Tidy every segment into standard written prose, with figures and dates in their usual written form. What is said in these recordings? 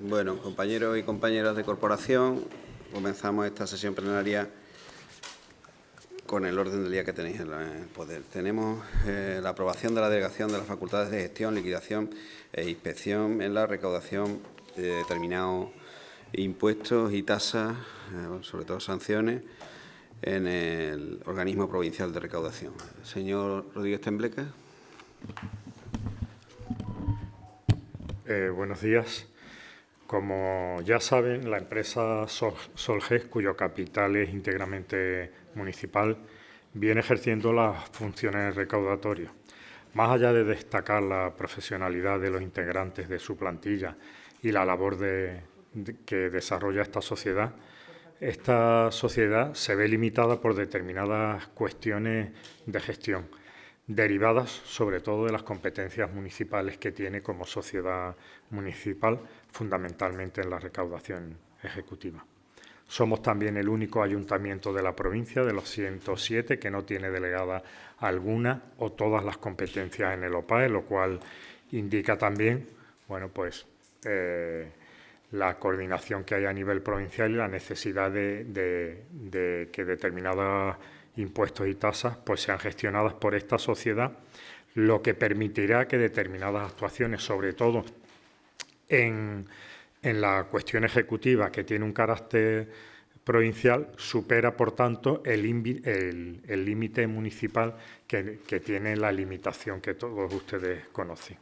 Bueno, compañeros y compañeras de corporación, comenzamos esta sesión plenaria con el orden del día que tenéis en el poder. Tenemos la aprobación de la delegación de las facultades de gestión, liquidación e inspección en la recaudación de determinados impuestos y tasas, sobre todo sanciones, en el organismo provincial de recaudación. Señor Rodríguez Tembleque. Buenos días. Como ya saben, la empresa Solges, cuyo capital es íntegramente municipal, viene ejerciendo las funciones recaudatorias. Más allá de destacar la profesionalidad de los integrantes de su plantilla y la labor que desarrolla esta sociedad se ve limitada por determinadas cuestiones de gestión, derivadas sobre todo de las competencias municipales que tiene como sociedad municipal, fundamentalmente en la recaudación ejecutiva. Somos también el único ayuntamiento de la provincia, de los 107, que no tiene delegada alguna o todas las competencias en el OPAE, lo cual indica también, la coordinación que hay a nivel provincial y la necesidad de que determinados impuestos y tasas sean gestionadas por esta sociedad, lo que permitirá que determinadas actuaciones, sobre todo en la cuestión ejecutiva, que tiene un carácter provincial, supera, por tanto, el límite municipal que tiene la limitación que todos ustedes conocen.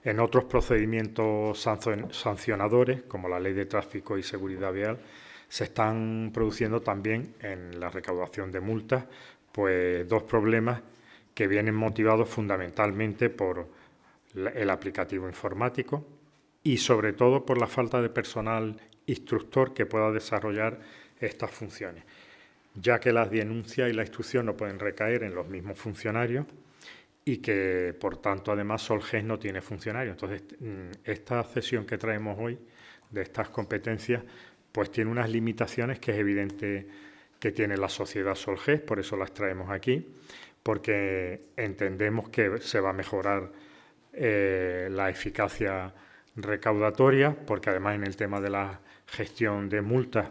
En otros procedimientos sancionadores, como la Ley de Tráfico y Seguridad Vial, se están produciendo también en la recaudación de multas dos problemas que vienen motivados fundamentalmente por el aplicativo informático y, sobre todo, por la falta de personal instructor que pueda desarrollar estas funciones, ya que las denuncias y la instrucción no pueden recaer en los mismos funcionarios y que, por tanto, además, Solges no tiene funcionarios. Entonces, esta cesión que traemos hoy de estas competencias tiene unas limitaciones que es evidente que tiene la sociedad Solges, por eso las traemos aquí, porque entendemos que se va a mejorar la eficacia recaudatoria, porque además en el tema de la gestión de multas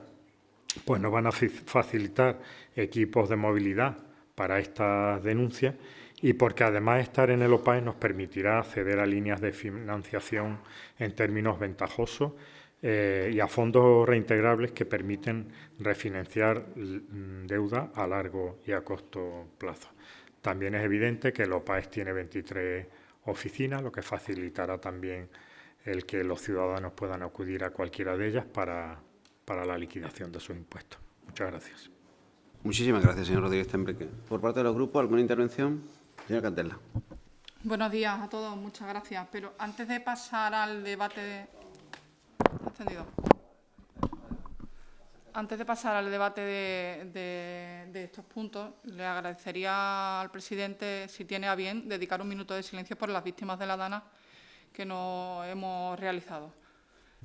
nos van a facilitar equipos de movilidad para estas denuncias y porque además estar en el OPAE nos permitirá acceder a líneas de financiación en términos ventajosos y a fondos reintegrables que permiten refinanciar deuda a largo y a corto plazo. También es evidente que el OPAE tiene 23 oficinas, lo que facilitará también el que los ciudadanos puedan acudir a cualquiera de ellas para la liquidación de sus impuestos. Muchas gracias. Muchísimas gracias, señor Rodríguez Tembleque. Por parte de los grupos, ¿alguna intervención? Señora Cantela. Buenos días a todos, muchas gracias. Pero antes de pasar al debate... Antes de pasar al debate de estos puntos, le agradecería al presidente, si tiene a bien, dedicar un minuto de silencio por las víctimas de la Dana que nos hemos realizado.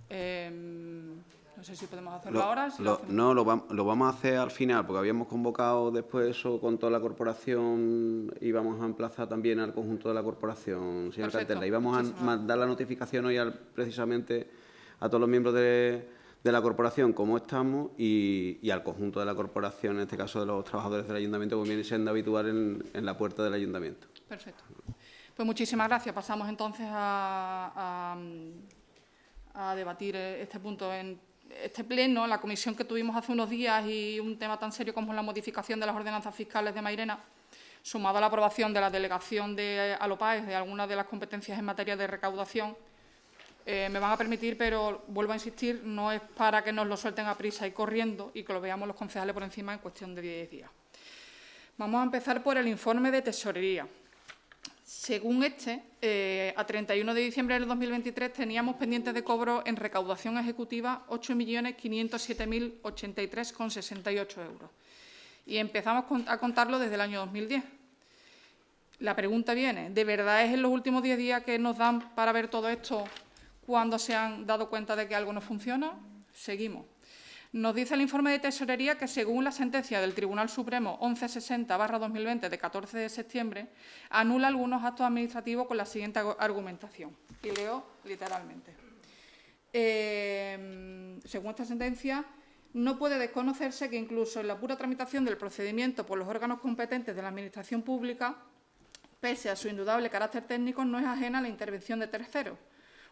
No sé si podemos hacerlo ahora. Lo vamos a hacer al final, porque habíamos convocado después eso con toda la corporación y vamos a emplazar también al conjunto de la corporación, señor Cantela. Y vamos a mandar la notificación hoy precisamente a todos los miembros de la corporación, cómo estamos, y al conjunto de la corporación, en este caso de los trabajadores del ayuntamiento, como viene siendo habitual en la puerta del ayuntamiento. Perfecto. Pues muchísimas gracias. Pasamos entonces a debatir este punto en este pleno, la comisión que tuvimos hace unos días y un tema tan serio como la modificación de las ordenanzas fiscales de Mairena, sumado a la aprobación de la delegación al OPAE de algunas de las competencias en materia de recaudación, me van a permitir, pero vuelvo a insistir, no es para que nos lo suelten a prisa y corriendo y que lo veamos los concejales por encima en cuestión de 10 días. Vamos a empezar por el informe de tesorería. Según a 31 de diciembre del 2023 teníamos pendientes de cobro en recaudación ejecutiva 8.507.083,68 euros. Y empezamos a contarlo desde el año 2010. La pregunta viene, ¿de verdad es en los últimos 10 días que nos dan para ver todo esto cuando se han dado cuenta de que algo no funciona? Seguimos. Nos dice el informe de tesorería que, según la sentencia del Tribunal Supremo 1160/2020 de 14 de septiembre, anula algunos actos administrativos con la siguiente argumentación. Y leo literalmente. según esta sentencia, no puede desconocerse que incluso en la pura tramitación del procedimiento por los órganos competentes de la Administración pública, pese a su indudable carácter técnico, no es ajena a la intervención de terceros.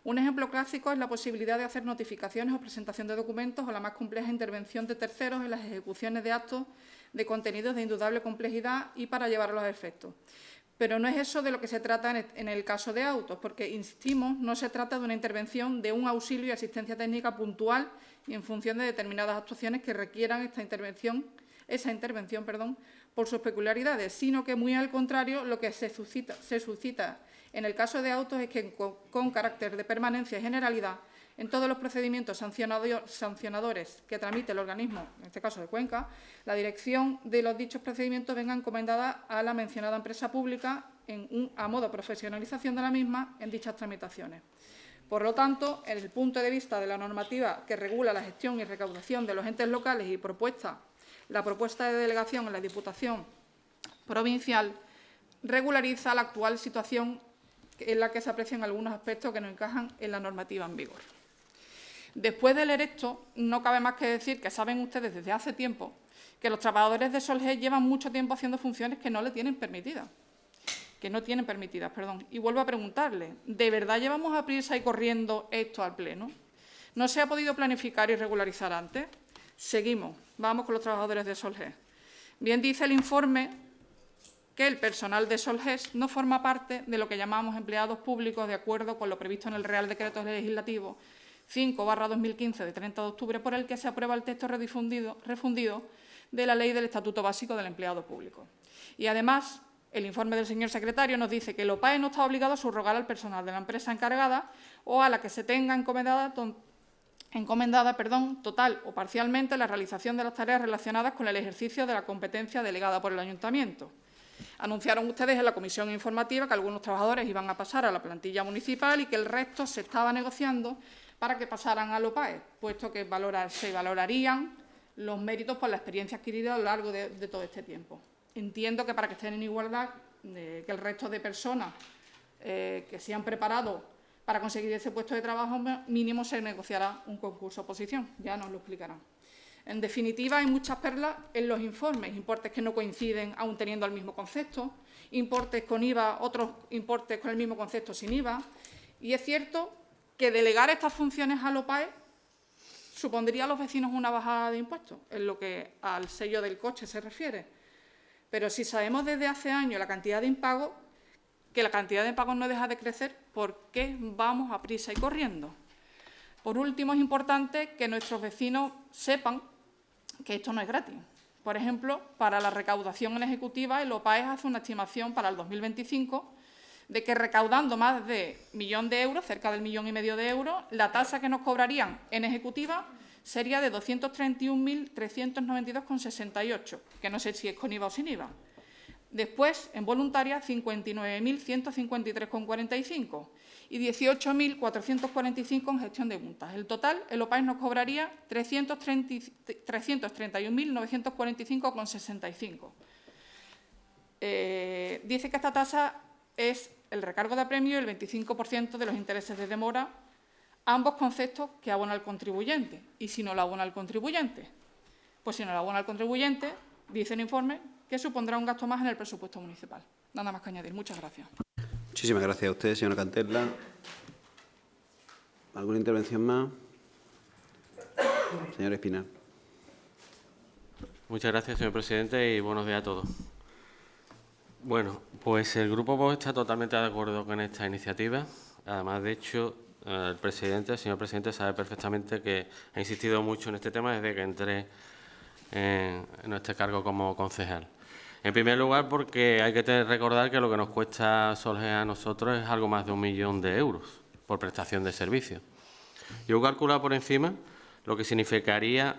Un ejemplo clásico es la posibilidad de hacer notificaciones o presentación de documentos o la más compleja intervención de terceros en las ejecuciones de actos de contenidos de indudable complejidad y para llevarlos a efecto. Pero no es eso de lo que se trata en el caso de autos, porque, insistimos, no se trata de una intervención de un auxilio y asistencia técnica puntual y en función de determinadas actuaciones que requieran esa intervención, por sus peculiaridades, sino que, muy al contrario, lo que se suscita en el caso de autos es que, con carácter de permanencia y generalidad, en todos los procedimientos sancionadores que tramite el organismo, en este caso de Cuenca, la dirección de los dichos procedimientos venga encomendada a la mencionada empresa pública a modo de profesionalización de la misma en dichas tramitaciones. Por lo tanto, en el punto de vista de la normativa que regula la gestión y recaudación de los entes locales y la propuesta de delegación en la Diputación Provincial regulariza la actual situación en la que se aprecian algunos aspectos que no encajan en la normativa en vigor. Después de leer esto, no cabe más que decir que saben ustedes desde hace tiempo que los trabajadores de Solgés llevan mucho tiempo haciendo funciones que no tienen permitidas. Y vuelvo a preguntarle, ¿de verdad llevamos a prisa y corriendo esto al Pleno? ¿No se ha podido planificar y regularizar antes? Seguimos, vamos con los trabajadores de Solgés. Bien dice el informe que el personal de Solgés no forma parte de lo que llamamos empleados públicos de acuerdo con lo previsto en el Real Decreto Legislativo 5/2015 de 30 de octubre, por el que se aprueba el texto refundido de la Ley del Estatuto Básico del Empleado Público. Y, además, el informe del señor secretario nos dice que el OPAE no está obligado a subrogar al personal de la empresa encargada o a la que se tenga encomendada total o parcialmente la realización de las tareas relacionadas con el ejercicio de la competencia delegada por el Ayuntamiento. Anunciaron ustedes en la comisión informativa que algunos trabajadores iban a pasar a la plantilla municipal y que el resto se estaba negociando para que pasaran al OPAE, puesto que se valorarían los méritos por la experiencia adquirida a lo largo de todo este tiempo. Entiendo que para que estén en igualdad, que el resto de personas que se han preparado para conseguir ese puesto de trabajo mínimo se negociará un concurso oposición. Ya nos lo explicarán. En definitiva, hay muchas perlas en los informes, importes que no coinciden aún teniendo el mismo concepto, importes con IVA, otros importes con el mismo concepto sin IVA. Y es cierto que delegar estas funciones al OPAE supondría a los vecinos una bajada de impuestos, en lo que al sello del coche se refiere. Pero si sabemos desde hace años la cantidad de impagos, que la cantidad de impagos no deja de crecer, ¿por qué vamos a prisa y corriendo? Por último, es importante que nuestros vecinos sepan que esto no es gratis. Por ejemplo, para la recaudación en ejecutiva, el OPAE hace una estimación para el 2025 de que recaudando más de 1 millón de euros, cerca del 1,5 millón de euros, la tasa que nos cobrarían en ejecutiva sería de 231.392,68, que no sé si es con IVA o sin IVA. Después, en voluntaria, 59.153,45 y 18.445 en gestión de multas. El total, el OPAE nos cobraría 331.945,65. Dice que esta tasa es el recargo de apremio y el 25% de los intereses de demora, ambos conceptos que abona el contribuyente. ¿Y si no lo abona el contribuyente? Pues si no lo abona el contribuyente, dice el informe, que supondrá un gasto más en el presupuesto municipal. Nada más que añadir. Muchas gracias. Muchísimas gracias a usted, señora Canterla. ¿Alguna intervención más? Señor Espinar. Muchas gracias, señor presidente, y buenos días a todos. Bueno, pues el Grupo Vox está totalmente de acuerdo con esta iniciativa. Además, de hecho, el señor presidente, sabe perfectamente que ha insistido mucho en este tema desde que entré en este cargo como concejal. En primer lugar, porque hay que recordar que lo que nos cuesta Solgés a nosotros es algo más de 1 millón de euros por prestación de servicios. Yo he calculado por encima lo que significaría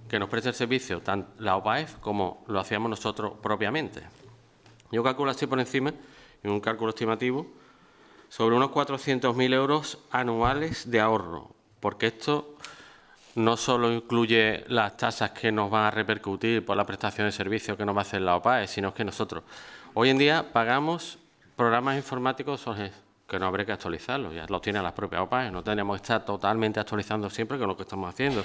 que nos preste el servicio tanto la OPAEF como lo hacíamos nosotros propiamente. Yo calculo así por encima, en un cálculo estimativo, sobre unos 400.000 euros anuales de ahorro, porque esto no solo incluye las tasas que nos van a repercutir por la prestación de servicios que nos va a hacer la OPAE, sino que nosotros hoy en día pagamos programas informáticos Solgés, que no habría que actualizarlo, ya lo tienen las propias OPAE, no tendríamos que estar totalmente actualizando siempre con lo que estamos haciendo.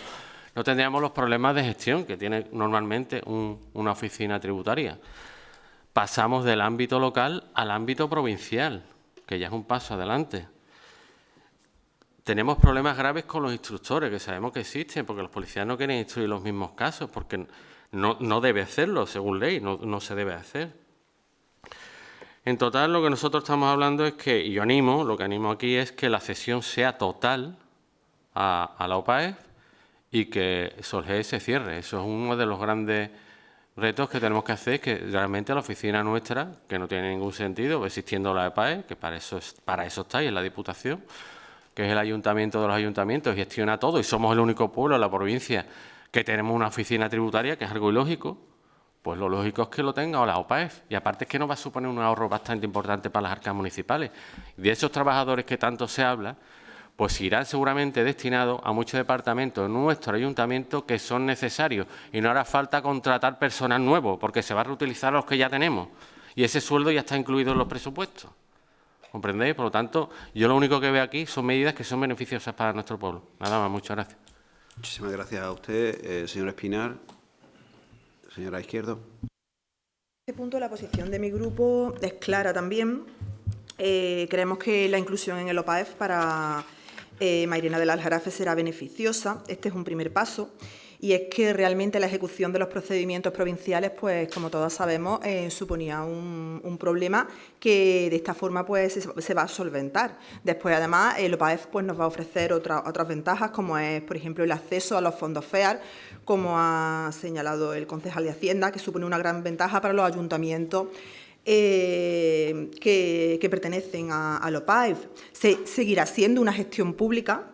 No tendríamos los problemas de gestión que tiene normalmente una oficina tributaria. Pasamos del ámbito local al ámbito provincial, que ya es un paso adelante. Tenemos problemas graves con los instructores, que sabemos que existen, porque los policías no quieren instruir los mismos casos, porque no debe hacerlo, según ley, no se debe hacer. En total, lo que nosotros estamos hablando es que, y lo que animo aquí es que la cesión sea total a la OPAEF y que Solgés se cierre. Eso es uno de los grandes retos que tenemos que hacer, que realmente la oficina nuestra, que no tiene ningún sentido, existiendo la OPAEF, que para eso está y es la Diputación, que es el ayuntamiento de los ayuntamientos, gestiona todo y somos el único pueblo en la provincia que tenemos una oficina tributaria, que es algo ilógico. Pues lo lógico es que lo tenga o la OPAEF. Y aparte es que nos va a suponer un ahorro bastante importante para las arcas municipales. Y de esos trabajadores que tanto se habla, pues irán seguramente destinados a muchos departamentos de nuestro ayuntamiento que son necesarios. Y no hará falta contratar personal nuevo, porque se va a reutilizar los que ya tenemos. Y ese sueldo ya está incluido en los presupuestos. ¿Comprendéis? Por lo tanto, yo lo único que veo aquí son medidas que son beneficiosas para nuestro pueblo. Nada más, muchas gracias. Muchísimas gracias a usted, señor Espinar. Señora Izquierdo. En este punto la posición de mi grupo es clara también. Creemos que la inclusión en el OPAEF para Mairena del Aljarafe será beneficiosa. Este es un primer paso. Y es que realmente la ejecución de los procedimientos provinciales, pues como todos sabemos, suponía un problema que de esta forma pues se va a solventar. Después, además, el OPAEF pues, nos va a ofrecer otras ventajas, como es, por ejemplo, el acceso a los fondos FEAR, como ha señalado el concejal de Hacienda, que supone una gran ventaja para los ayuntamientos que pertenecen al OPAEF. Seguirá siendo una gestión pública.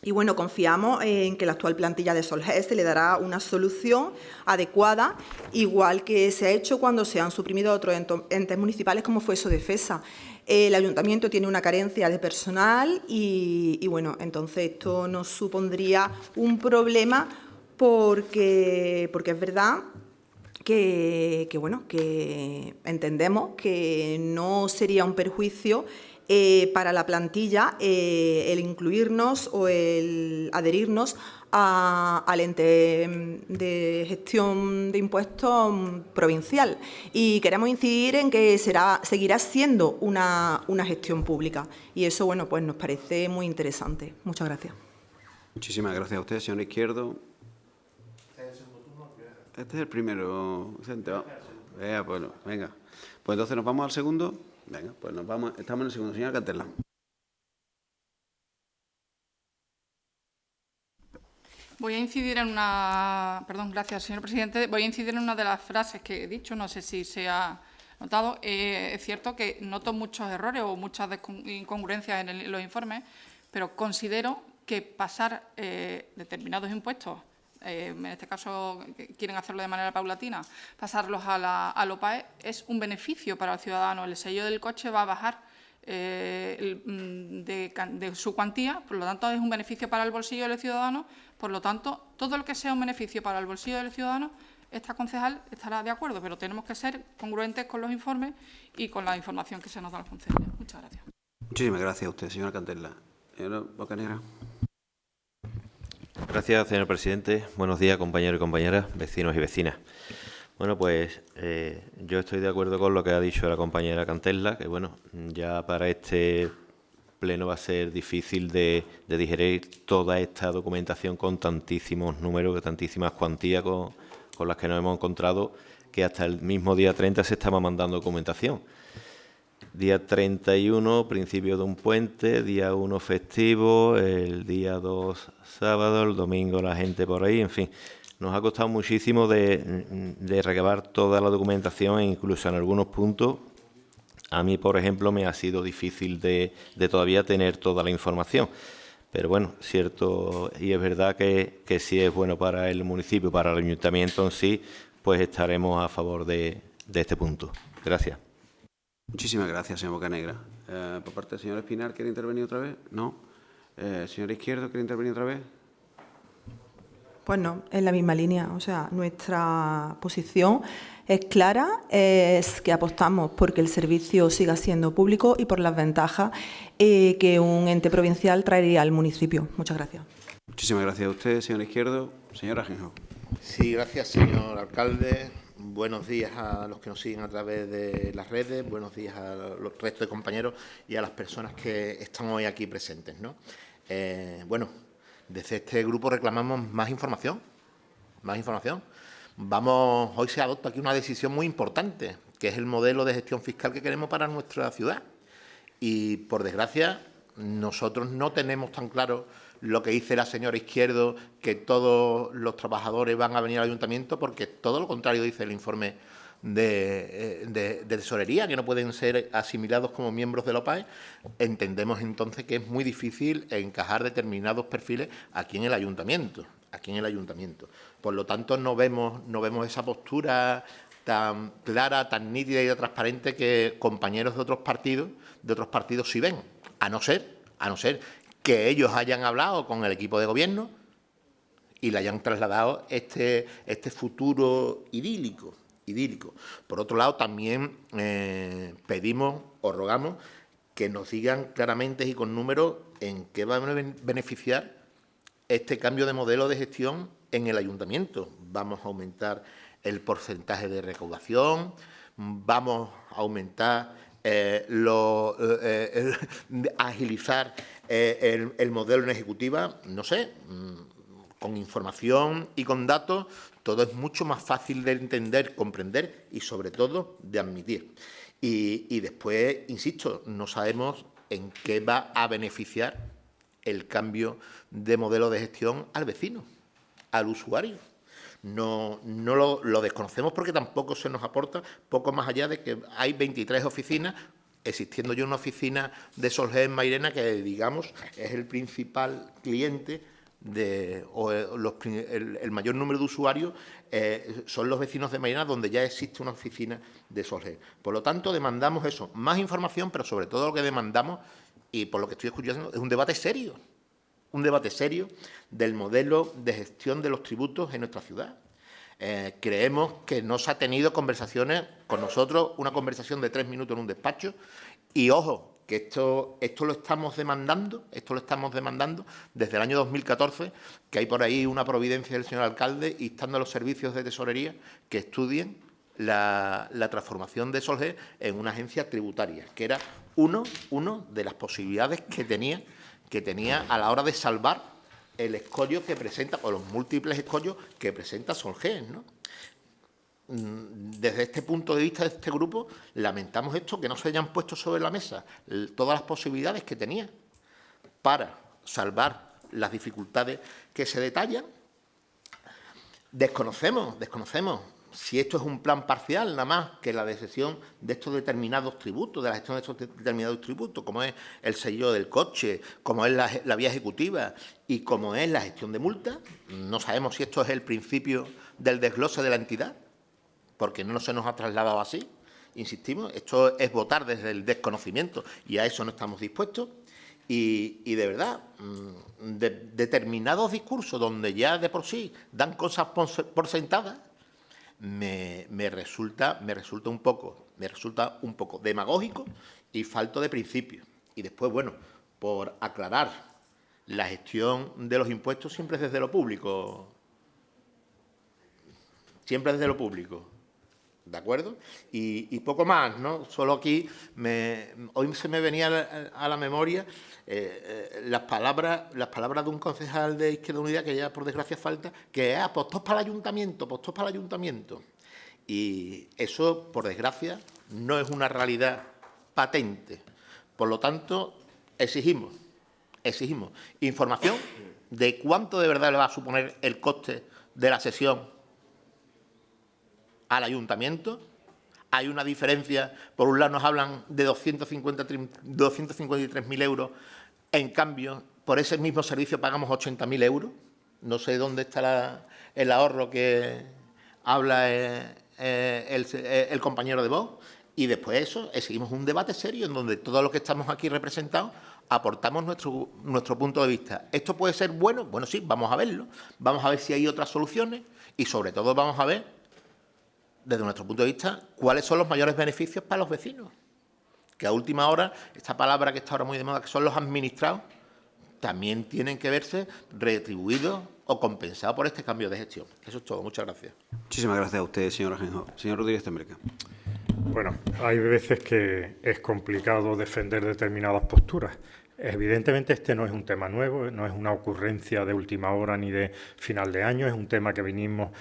Y bueno, confiamos en que la actual plantilla de Solgés se le dará una solución adecuada, igual que se ha hecho cuando se han suprimido otros entes municipales como fue Sodefesa. El ayuntamiento tiene una carencia de personal y bueno, entonces esto nos supondría un problema porque es verdad que entendemos que no sería un perjuicio para la plantilla el incluirnos o el adherirnos al ente de gestión de impuestos provincial. Y queremos incidir en que seguirá siendo una gestión pública. Y eso, bueno, pues nos parece muy interesante. Muchas gracias. Muchísimas gracias a usted, señor Izquierdo. Este es el primero, Vicente. Bueno, venga. Pues entonces nos vamos al segundo. Venga, pues nos vamos. Estamos en el segundo. Señora Cantela. Voy a incidir en una... Perdón, gracias, señor presidente. Voy a incidir en una de las frases que he dicho, no sé si se ha notado. Es cierto que noto muchos errores o muchas incongruencias en los informes, pero considero que pasar determinados impuestos, en este caso quieren hacerlo de manera paulatina, pasarlos al OPAE es un beneficio para el ciudadano. El sello del coche va a bajar de su cuantía, por lo tanto es un beneficio para el bolsillo del ciudadano. Por lo tanto, todo lo que sea un beneficio para el bolsillo del ciudadano, esta concejal estará de acuerdo, pero tenemos que ser congruentes con los informes y con la información que se nos da a los concejales. Muchas gracias. Muchísimas gracias a usted, señora Cantela. Señora Bocanegra. Gracias, señor presidente. Buenos días, compañeros y compañeras, vecinos y vecinas. Bueno, pues yo estoy de acuerdo con lo que ha dicho la compañera Cantella, que bueno, ya para este pleno va a ser difícil de digerir toda esta documentación con tantísimos números, tantísimas cuantías con las que nos hemos encontrado, que hasta el mismo día 30 se estaba mandando documentación. Día 31, principio de un puente, día 1 festivo, el día 2 sábado, el domingo la gente por ahí, en fin. Nos ha costado muchísimo de recabar toda la documentación e incluso en algunos puntos, a mí, por ejemplo, me ha sido difícil de todavía tener toda la información. Pero bueno, cierto y es verdad que si es bueno para el municipio, para el ayuntamiento en sí, pues estaremos a favor de este punto. Gracias. Muchísimas gracias, señor Bocanegra. Por parte del señor Espinar, ¿quiere intervenir otra vez? No. Señor Izquierdo, ¿quiere intervenir otra vez? Pues no, en la misma línea. O sea, nuestra posición es clara, es que apostamos porque el servicio siga siendo público y por las ventajas que un ente provincial traería al municipio. Muchas gracias. Muchísimas gracias a usted, señor Izquierdo. Señora Ajenjo. Sí, gracias, señor alcalde. Buenos días a los que nos siguen a través de las redes, buenos días a los restos de compañeros y a las personas que están hoy aquí presentes, ¿no? Bueno, desde este grupo reclamamos más información, más información. Hoy se adopta aquí una decisión muy importante, que es el modelo de gestión fiscal que queremos para nuestra ciudad. Y, por desgracia, nosotros no tenemos tan claro lo que dice la señora Izquierdo, que todos los trabajadores van a venir al ayuntamiento, porque todo lo contrario dice el informe de tesorería, que no pueden ser asimilados como miembros de la OPAE. Entendemos entonces que es muy difícil encajar determinados perfiles aquí en el ayuntamiento. Por lo tanto, no vemos esa postura tan clara, tan nítida y tan transparente que compañeros de otros partidos sí ven, a no ser que ellos hayan hablado con el equipo de gobierno y le hayan trasladado este futuro idílico. Por otro lado, también pedimos o rogamos que nos digan claramente y con números en qué va a beneficiar este cambio de modelo de gestión en el ayuntamiento. Vamos a aumentar el porcentaje de recaudación, vamos a aumentar agilizar el modelo en ejecutiva, no sé, con información y con datos todo es mucho más fácil de entender, comprender y sobre todo de admitir. Y después, insisto, no sabemos en qué va a beneficiar el cambio de modelo de gestión al vecino, al usuario. No lo desconocemos porque tampoco se nos aporta, poco más allá de que hay 23 oficinas, existiendo ya una oficina de Solgés en Mairena que, digamos, es el principal cliente el mayor número de usuarios son los vecinos de Mairena, donde ya existe una oficina de Solgés. Por lo tanto, demandamos eso, más información, pero sobre todo lo que demandamos, y por lo que estoy escuchando, es un debate serio del modelo de gestión de los tributos en nuestra ciudad. Creemos que no se ha tenido conversaciones con nosotros, una conversación de 3 minutos en un despacho, y ojo, que esto lo estamos demandando desde el año 2014, que hay por ahí una providencia del señor alcalde instando a los servicios de tesorería que estudien la transformación de Solgés en una agencia tributaria, que era uno de las posibilidades que tenía a la hora de salvar el escollo que presenta, o los múltiples escollos que presenta Solgés, ¿no? Desde este punto de vista de este grupo, lamentamos esto, que no se hayan puesto sobre la mesa todas las posibilidades que tenía para salvar las dificultades que se detallan. Desconocemos si esto es un plan parcial, nada más que la decisión de estos determinados tributos, de la gestión de estos determinados tributos, como es el sello del coche, como es la vía ejecutiva y como es la gestión de multas. No sabemos si esto es el principio del desglose de la entidad, porque no se nos ha trasladado así. Insistimos, esto es votar desde el desconocimiento y a eso no estamos dispuestos. Y de verdad, determinados discursos donde ya de por sí dan cosas por sentadas, me resulta un poco demagógico y falto de principios. Y después, bueno, por aclarar, la gestión de los impuestos siempre es desde lo público. ¿De acuerdo? Y poco más, ¿no? Solo aquí, hoy se me venía a la memoria las palabras de un concejal de Izquierda Unida, que ya por desgracia falta, que es apostó para el ayuntamiento. Y eso, por desgracia, no es una realidad patente. Por lo tanto, exigimos información de cuánto de verdad le va a suponer el coste de la sesión al ayuntamiento. Hay una diferencia, por un lado nos hablan de 253.000 euros, en cambio, por ese mismo servicio pagamos 80.000 euros. No sé dónde está el ahorro que habla el compañero de voz. Y después de eso, exigimos un debate serio en donde todos los que estamos aquí representados aportamos nuestro punto de vista. ¿Esto puede ser bueno? Bueno, sí, vamos a verlo. Vamos a ver si hay otras soluciones y, sobre todo, vamos a ver, desde nuestro punto de vista, cuáles son los mayores beneficios para los vecinos. Que a última hora, esta palabra que está ahora muy de moda, que son los administrados, también tienen que verse retribuidos o compensados por este cambio de gestión. Eso es todo. Muchas gracias. Muchísimas gracias a usted, señor Ajenjo. Señor Rodríguez Tembleque. Bueno, hay veces que es complicado defender determinadas posturas. Evidentemente este no es un tema nuevo, no es una ocurrencia de última hora ni de final de año, es un tema que venimos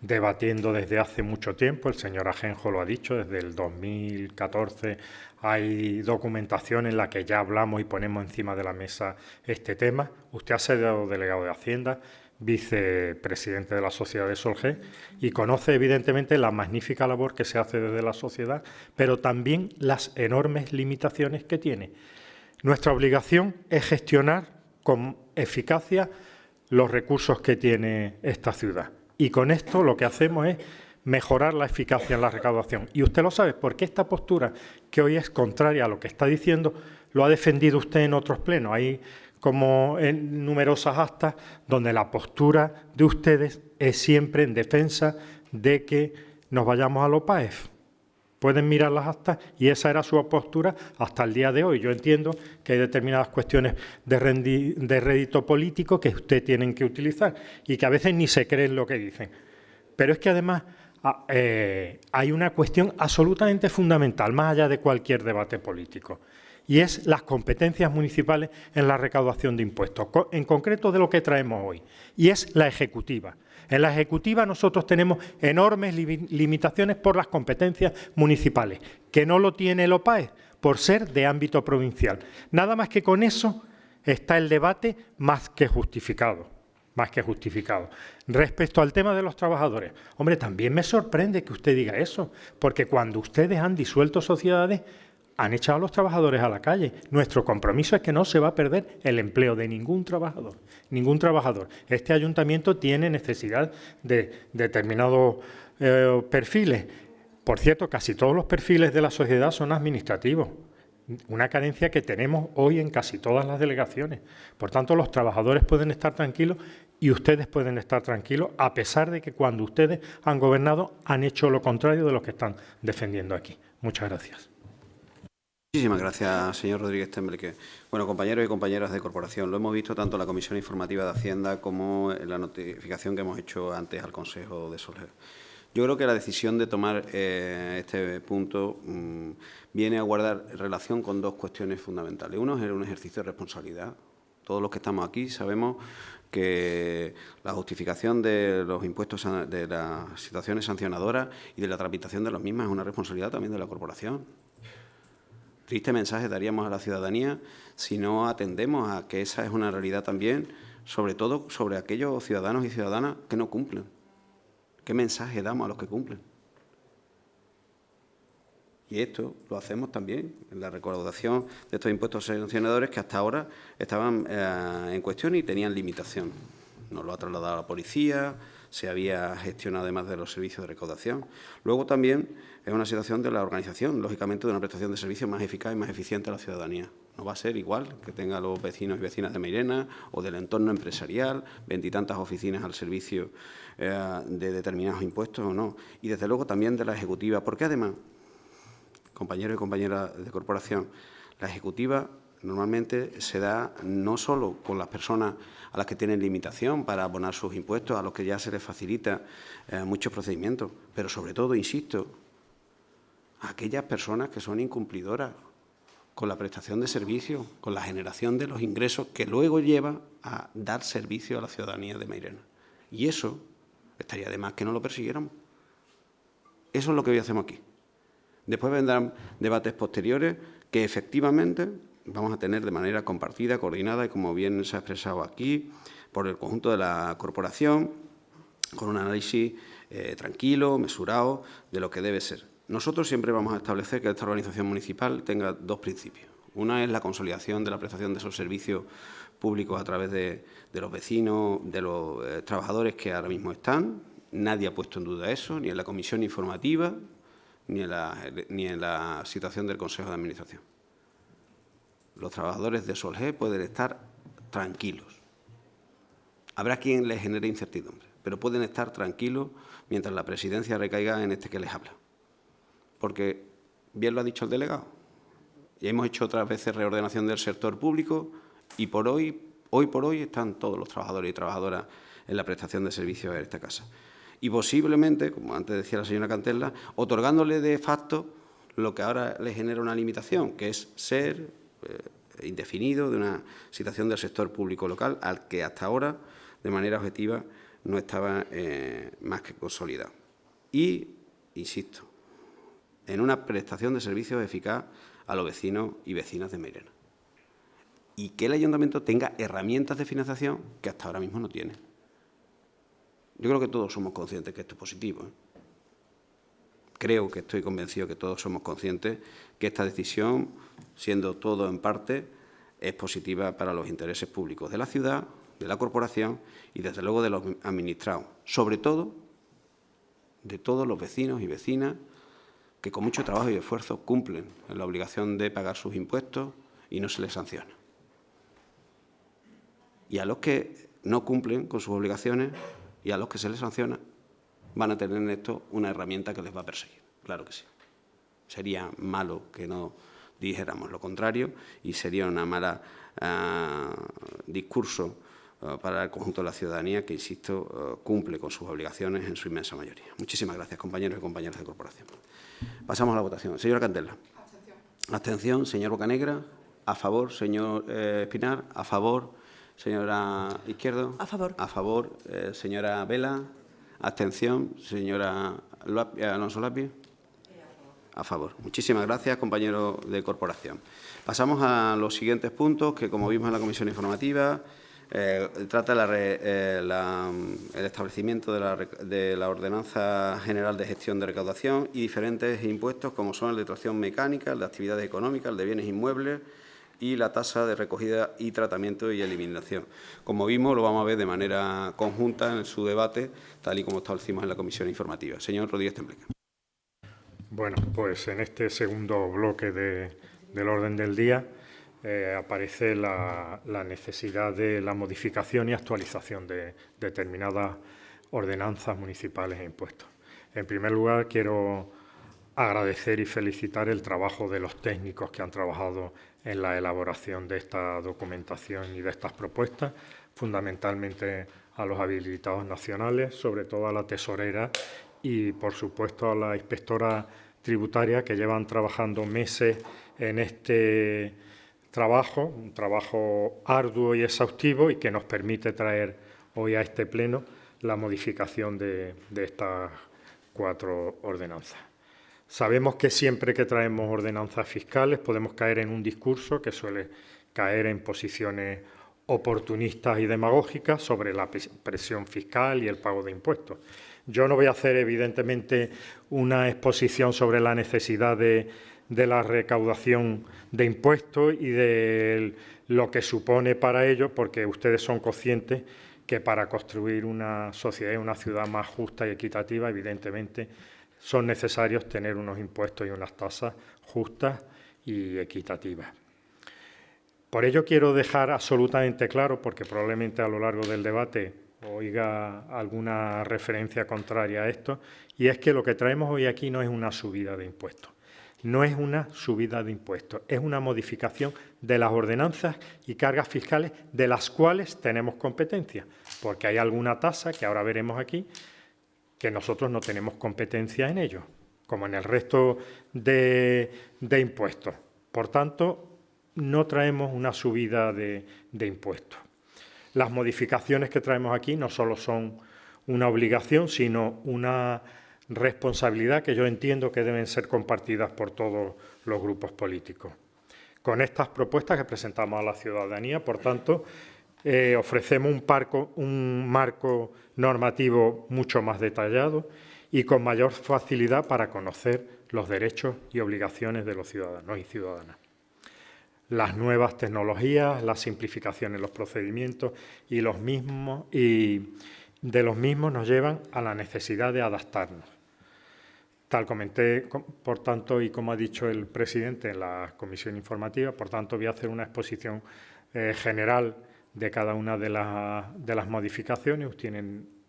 debatiendo desde hace mucho tiempo. El señor Ajenjo lo ha dicho, desde el 2014 hay documentación en la que ya hablamos y ponemos encima de la mesa este tema. Usted ha sido delegado de Hacienda, vicepresidente de la Sociedad de Solgés, y conoce evidentemente la magnífica labor que se hace desde la sociedad, pero también las enormes limitaciones que tiene. Nuestra obligación es gestionar con eficacia los recursos que tiene esta ciudad. Y con esto lo que hacemos es mejorar la eficacia en la recaudación. Y usted lo sabe, porque esta postura, que hoy es contraria a lo que está diciendo, lo ha defendido usted en otros plenos. Hay como en numerosas actas donde la postura de ustedes es siempre en defensa de que nos vayamos a LOPAEF. Pueden mirar las actas y esa era su postura hasta el día de hoy. Yo entiendo que hay determinadas cuestiones de rédito político que ustedes tienen que utilizar y que a veces ni se creen lo que dicen. Pero es que además hay una cuestión absolutamente fundamental, más allá de cualquier debate político, y es las competencias municipales en la recaudación de impuestos, en concreto de lo que traemos hoy, y es la ejecutiva. En la ejecutiva nosotros tenemos enormes limitaciones por las competencias municipales, que no lo tiene el OPAEF, por ser de ámbito provincial. Nada más que con eso está el debate más que justificado. Respecto al tema de los trabajadores, hombre, también me sorprende que usted diga eso, porque cuando ustedes han disuelto sociedades, han echado a los trabajadores a la calle. Nuestro compromiso es que no se va a perder el empleo de ningún trabajador. Ningún trabajador. Este ayuntamiento tiene necesidad de determinados perfiles. Por cierto, casi todos los perfiles de la sociedad son administrativos. Una carencia que tenemos hoy en casi todas las delegaciones. Por tanto, los trabajadores pueden estar tranquilos y ustedes pueden estar tranquilos, a pesar de que cuando ustedes han gobernado han hecho lo contrario de lo que están defendiendo aquí. Muchas gracias. Muchísimas gracias, señor Rodríguez Tembleque. Bueno, compañeros y compañeras de corporación, lo hemos visto tanto en la Comisión Informativa de Hacienda como en la notificación que hemos hecho antes al Consejo de Solgés. Yo creo que la decisión de tomar este punto viene a guardar relación con dos cuestiones fundamentales. Uno es un ejercicio de responsabilidad. Todos los que estamos aquí sabemos que la justificación de los impuestos, de las situaciones sancionadoras y de la tramitación de las mismas es una responsabilidad también de la corporación. Triste mensaje daríamos a la ciudadanía si no atendemos a que esa es una realidad también, sobre todo sobre aquellos ciudadanos y ciudadanas que no cumplen. ¿Qué mensaje damos a los que cumplen? Y esto lo hacemos también en la recaudación de estos impuestos sancionadores que hasta ahora estaban en cuestión y tenían limitación. Nos lo ha trasladado la policía, se había gestionado además de los servicios de recaudación. Luego también es una situación de la organización, lógicamente, de una prestación de servicios más eficaz y más eficiente a la ciudadanía. No va a ser igual que tenga los vecinos y vecinas de Mairena o del entorno empresarial, veintitantas oficinas al servicio de determinados impuestos o no. Y desde luego también de la ejecutiva, porque además, compañeros y compañeras de corporación, la ejecutiva normalmente se da no solo con las personas a las que tienen limitación para abonar sus impuestos, a los que ya se les facilita muchos procedimientos, pero sobre todo, insisto, a aquellas personas que son incumplidoras con la prestación de servicios, con la generación de los ingresos que luego lleva a dar servicio a la ciudadanía de Mairena. Y eso estaría de más que no lo persiguiéramos. Eso es lo que hoy hacemos aquí. Después vendrán debates posteriores que efectivamente vamos a tener de manera compartida, coordinada y, como bien se ha expresado aquí, por el conjunto de la corporación, con un análisis tranquilo, mesurado, de lo que debe ser. Nosotros siempre vamos a establecer que esta organización municipal tenga dos principios. Una es la consolidación de la prestación de esos servicios públicos a través de los vecinos, de los trabajadores que ahora mismo están. Nadie ha puesto en duda eso, ni en la comisión informativa, ni en la situación del Consejo de Administración. los trabajadores de Solgés pueden estar tranquilos. Habrá quien les genere incertidumbre, pero pueden estar tranquilos mientras la presidencia recaiga en este que les habla. Porque, bien lo ha dicho el delegado, ya hemos hecho otras veces reordenación del sector público y hoy por hoy están todos los trabajadores y trabajadoras en la prestación de servicios en esta casa. Y posiblemente, como antes decía la señora Cantella, otorgándole de facto lo que ahora le genera una limitación, que es ser indefinido de una situación del sector público local al que hasta ahora, de manera objetiva, no estaba más que consolidado. Y, insisto, en una prestación de servicios eficaz a los vecinos y vecinas de Mairena. Y que el ayuntamiento tenga herramientas de financiación que hasta ahora mismo no tiene. Yo creo que todos somos conscientes que esto es positivo, ¿eh? Creo que estoy convencido que todos somos conscientes que esta decisión, siendo todo en parte, es positiva para los intereses públicos de la ciudad, de la corporación y, desde luego, de los administrados. Sobre todo, de todos los vecinos y vecinas que con mucho trabajo y esfuerzo cumplen la obligación de pagar sus impuestos y no se les sanciona. Y a los que no cumplen con sus obligaciones y a los que se les sanciona, van a tener en esto una herramienta que les va a perseguir. Claro que sí. Sería malo que no dijéramos lo contrario y sería una mala discurso para el conjunto de la ciudadanía que, insisto, cumple con sus obligaciones en su inmensa mayoría. Muchísimas gracias, compañeros y compañeras de corporación. Pasamos a la votación. Señora Cantella. Abstención. Abstención. Señor Bocanegra. A favor. Señor Espinar. A favor. Señora Izquierdo. A favor. A favor. Señora Vela. Abstención. Señora Alonso Lapi. A favor. Muchísimas gracias, compañeros de corporación. Pasamos a los siguientes puntos que, como vimos en la comisión informativa, trata el establecimiento de la Ordenanza General de Gestión de Recaudación y diferentes impuestos, como son el de tracción mecánica, el de actividades económicas, el de bienes inmuebles y la tasa de recogida y tratamiento y eliminación. Como vimos, lo vamos a ver de manera conjunta en su debate, tal y como establecimos en la comisión informativa. Señor Rodríguez Tembleque. Bueno, pues en este segundo bloque del orden del día aparece la necesidad de la modificación y actualización de determinadas ordenanzas municipales e impuestos. En primer lugar, quiero agradecer y felicitar el trabajo de los técnicos que han trabajado en la elaboración de esta documentación y de estas propuestas, fundamentalmente a los habilitados nacionales, sobre todo a la tesorera y, por supuesto, a la inspectora tributaria, que llevan trabajando meses en este trabajo, un trabajo arduo y exhaustivo y que nos permite traer hoy a este pleno la modificación de estas 4 ordenanzas. Sabemos que siempre que traemos ordenanzas fiscales podemos caer en un discurso que suele caer en posiciones oportunistas y demagógicas sobre la presión fiscal y el pago de impuestos. Yo no voy a hacer, evidentemente, una exposición sobre la necesidad de la recaudación de impuestos y de lo que supone para ello, porque ustedes son conscientes que para construir una sociedad y una ciudad más justa y equitativa, evidentemente, son necesarios tener unos impuestos y unas tasas justas y equitativas. Por ello quiero dejar absolutamente claro, porque probablemente a lo largo del debate oiga alguna referencia contraria a esto, y es que lo que traemos hoy aquí no es una subida de impuestos. No es una subida de impuestos, es una modificación de las ordenanzas y cargas fiscales de las cuales tenemos competencia, porque hay alguna tasa, que ahora veremos aquí, que nosotros no tenemos competencia en ello, como en el resto de impuestos. Por tanto, no traemos una subida de impuestos. Las modificaciones que traemos aquí no solo son una obligación, sino una responsabilidad que yo entiendo que deben ser compartidas por todos los grupos políticos. Con estas propuestas que presentamos a la ciudadanía, por tanto, ofrecemos un marco normativo mucho más detallado y con mayor facilidad para conocer los derechos y obligaciones de los ciudadanos y ciudadanas. Las nuevas tecnologías, la simplificación en los procedimientos y de los mismos nos llevan a la necesidad de adaptarnos. Tal comenté, por tanto, y como ha dicho el presidente en la comisión informativa, por tanto, voy a hacer una exposición general de cada una de las modificaciones.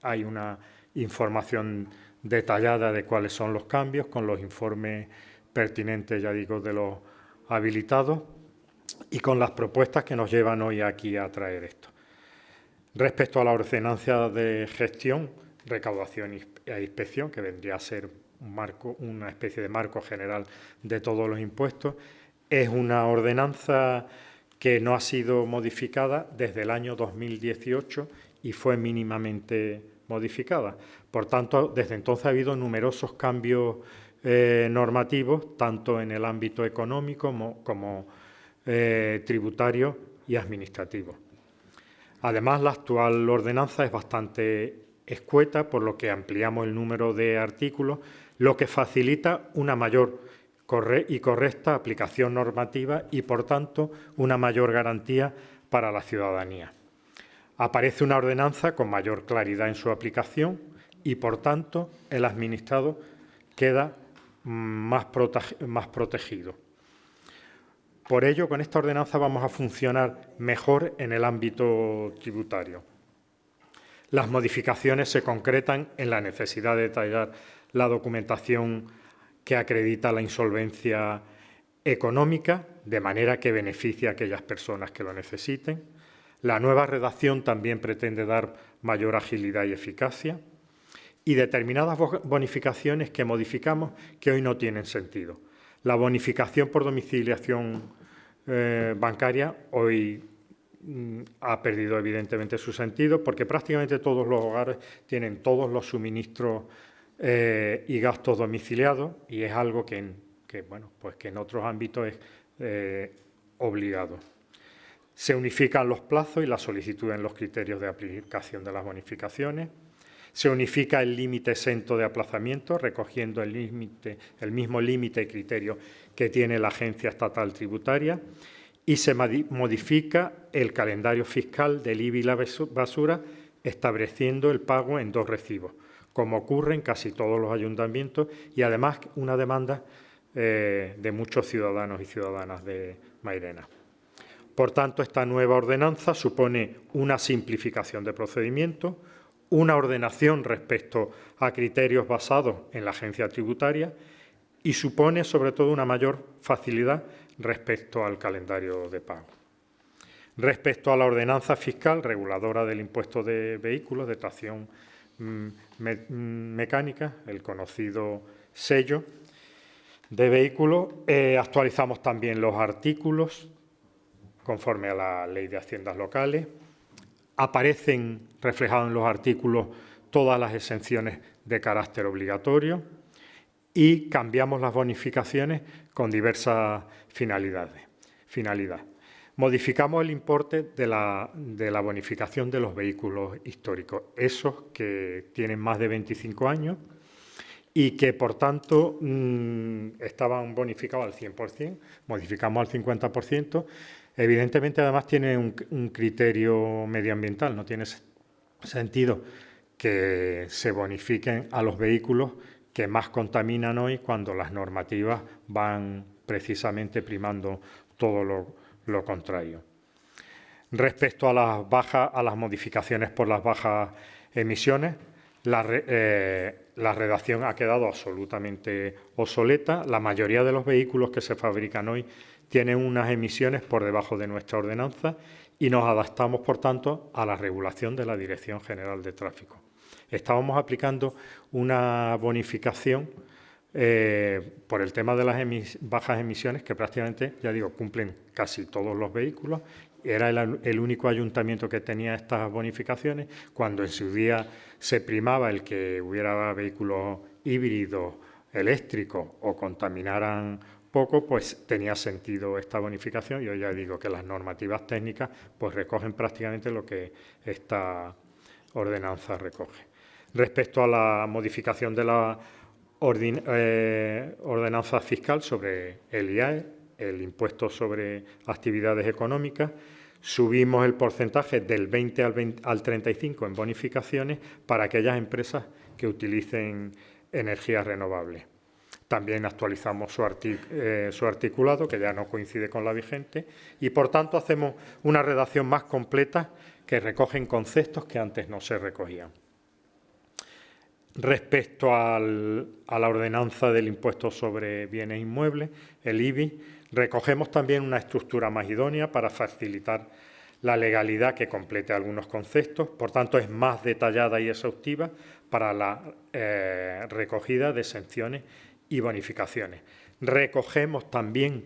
Hay una información detallada de cuáles son los cambios, con los informes pertinentes, ya digo, de los habilitados y con las propuestas que nos llevan hoy aquí a traer esto. Respecto a la ordenanza de gestión, recaudación e inspección, que vendría a ser una especie de marco general de todos los impuestos, es una ordenanza que no ha sido modificada desde el año 2018 y fue mínimamente modificada. Por tanto, desde entonces ha habido numerosos cambios normativos, tanto en el ámbito económico como tributario y administrativo. Además, la actual ordenanza es bastante escueta, por lo que ampliamos el número de artículos, lo que facilita una mayor y correcta aplicación normativa y, por tanto, una mayor garantía para la ciudadanía. Aparece una ordenanza con mayor claridad en su aplicación y, por tanto, el administrado queda más protegido. Por ello, con esta ordenanza vamos a funcionar mejor en el ámbito tributario. Las modificaciones se concretan en la necesidad de detallar la documentación que acredita la insolvencia económica, de manera que beneficie a aquellas personas que lo necesiten. La nueva redacción también pretende dar mayor agilidad y eficacia, y determinadas bonificaciones que modificamos que hoy no tienen sentido. La bonificación por domiciliación bancaria hoy ha perdido evidentemente su sentido, porque prácticamente todos los hogares tienen todos los suministros y gastos domiciliados, y es algo que en otros ámbitos es obligado. Se unifican los plazos y la solicitud en los criterios de aplicación de las bonificaciones. Se unifica el límite exento de aplazamiento, recogiendo el mismo límite y criterio que tiene la Agencia Estatal Tributaria, y se modifica el calendario fiscal del IBI y la basura, estableciendo el pago en 2 recibos, como ocurre en casi todos los ayuntamientos, y además una demanda de muchos ciudadanos y ciudadanas de Mairena. Por tanto, esta nueva ordenanza supone una simplificación de procedimientos, una ordenación respecto a criterios basados en la agencia tributaria y supone, sobre todo, una mayor facilidad respecto al calendario de pago. Respecto a la ordenanza fiscal reguladora del impuesto de vehículos de tracción mecánica, el conocido sello de vehículos, actualizamos también los artículos conforme a la Ley de Haciendas Locales. Aparecen reflejados en los artículos todas las exenciones de carácter obligatorio y cambiamos las bonificaciones con diversas finalidades. Modificamos el importe de la bonificación de los vehículos históricos, esos que tienen más de 25 años y que, por tanto, estaban bonificados al 100%, modificamos al 50%. Evidentemente, además, tiene un criterio medioambiental. No tiene sentido que se bonifiquen a los vehículos que más contaminan hoy cuando las normativas van precisamente primando todo lo contrario. Respecto a las modificaciones por las bajas emisiones, la redacción ha quedado absolutamente obsoleta. La mayoría de los vehículos que se fabrican hoy tienen unas emisiones por debajo de nuestra ordenanza y nos adaptamos, por tanto, a la regulación de la Dirección General de Tráfico. Estábamos aplicando una bonificación por el tema de las bajas emisiones que prácticamente, ya digo, cumplen casi todos los vehículos. Era el único ayuntamiento que tenía estas bonificaciones. Cuando en su día se primaba el que hubiera vehículos híbridos, eléctricos o contaminaran poco, pues tenía sentido esta bonificación. Yo ya digo que las normativas técnicas pues recogen prácticamente lo que esta ordenanza recoge. Respecto a la modificación de la ordenanza fiscal sobre el IAE, el impuesto sobre actividades económicas, subimos el porcentaje del 20 al 35 en bonificaciones para aquellas empresas que utilicen energías renovables. También actualizamos su articulado, que ya no coincide con la vigente, y por tanto hacemos una redacción más completa que recogen conceptos que antes no se recogían. Respecto a la ordenanza del impuesto sobre bienes inmuebles, el IBI, recogemos también una estructura más idónea para facilitar la legalidad que complete algunos conceptos, por tanto es más detallada y exhaustiva para la recogida de exenciones y bonificaciones. Recogemos también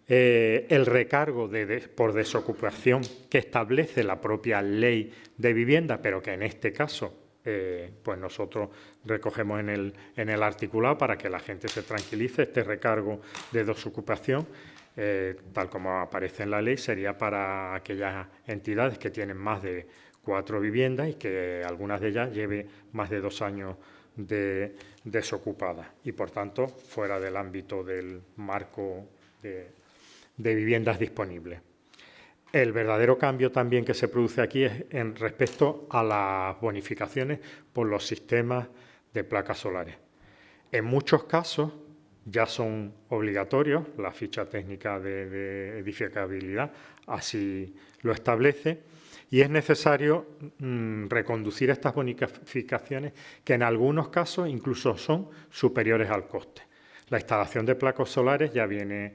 el recargo por desocupación que establece la propia ley de vivienda, pero que en este caso pues nosotros recogemos en el articulado para que la gente se tranquilice. Este recargo de desocupación, tal como aparece en la ley, sería para aquellas entidades que tienen más de 4 viviendas y que algunas de ellas lleve más de 2 años desocupadas y, por tanto, fuera del ámbito del marco de viviendas disponibles. El verdadero cambio también que se produce aquí es en respecto a las bonificaciones por los sistemas de placas solares. En muchos casos ya son obligatorios, la ficha técnica de edificabilidad así lo establece, y es necesario reconducir estas bonificaciones que en algunos casos incluso son superiores al coste. La instalación de placas solares ya viene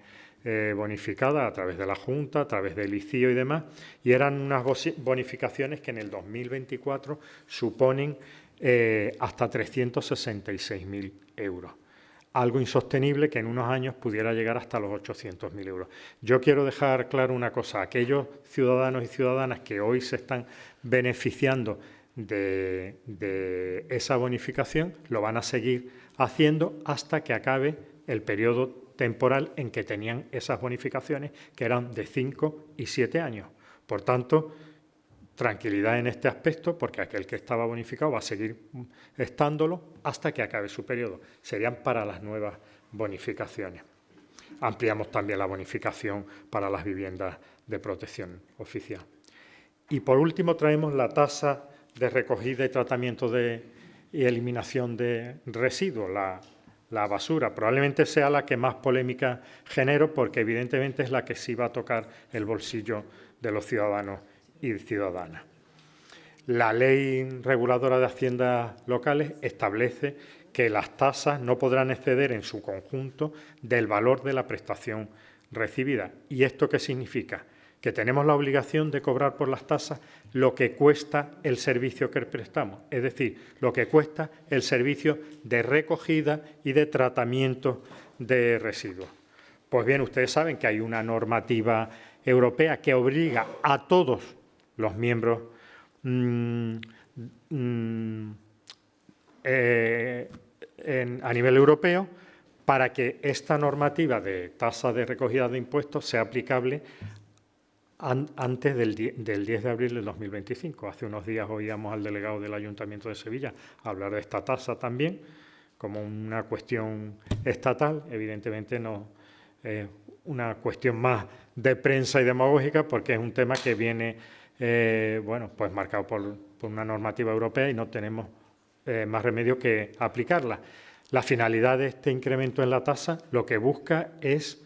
bonificada a través de la Junta, a través del ICIO y demás, y eran unas bonificaciones que en el 2024 suponen hasta 366.000 euros. Algo insostenible que en unos años pudiera llegar hasta los 800.000 euros. Yo quiero dejar claro una cosa, aquellos ciudadanos y ciudadanas que hoy se están beneficiando de esa bonificación lo van a seguir haciendo hasta que acabe el periodo temporal en que tenían esas bonificaciones, que eran de 5 y 7 años. Por tanto, tranquilidad en este aspecto, porque aquel que estaba bonificado va a seguir estándolo hasta que acabe su periodo. Serían para las nuevas bonificaciones. Ampliamos también la bonificación para las viviendas de protección oficial. Y, por último, traemos la tasa de recogida y tratamiento y eliminación de residuos, la basura. Probablemente sea la que más polémica genero, porque evidentemente es la que sí va a tocar el bolsillo de los ciudadanos y ciudadanas. La Ley Reguladora de Haciendas Locales establece que las tasas no podrán exceder en su conjunto del valor de la prestación recibida. ¿Y esto qué significa? Que tenemos la obligación de cobrar por las tasas lo que cuesta el servicio que prestamos, es decir, lo que cuesta el servicio de recogida y de tratamiento de residuos. Pues bien, ustedes saben que hay una normativa europea que obliga a todos los miembros a nivel europeo para que esta normativa de tasa de recogida de impuestos sea aplicable antes del 10 de abril del 2025. Hace unos días oíamos al delegado del Ayuntamiento de Sevilla hablar de esta tasa también como una cuestión estatal. Evidentemente no es una cuestión más de prensa y demagógica, porque es un tema que viene pues marcado por una normativa europea y no tenemos más remedio que aplicarla. La finalidad de este incremento en la tasa lo que busca es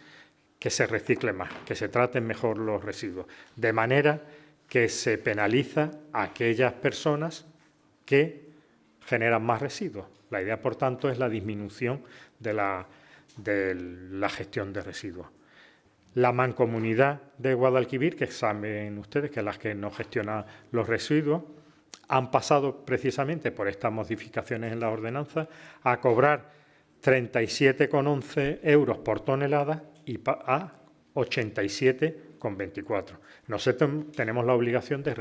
que se recicle más, que se traten mejor los residuos, de manera que se penaliza a aquellas personas que generan más residuos. La idea, por tanto, es la disminución de la gestión de residuos. La Mancomunidad de Guadalquivir, que saben ustedes que es la que no gestiona los residuos, han pasado precisamente por estas modificaciones en la ordenanza a cobrar 37,11 euros por tonelada y a 87,24. Nosotros tenemos la obligación de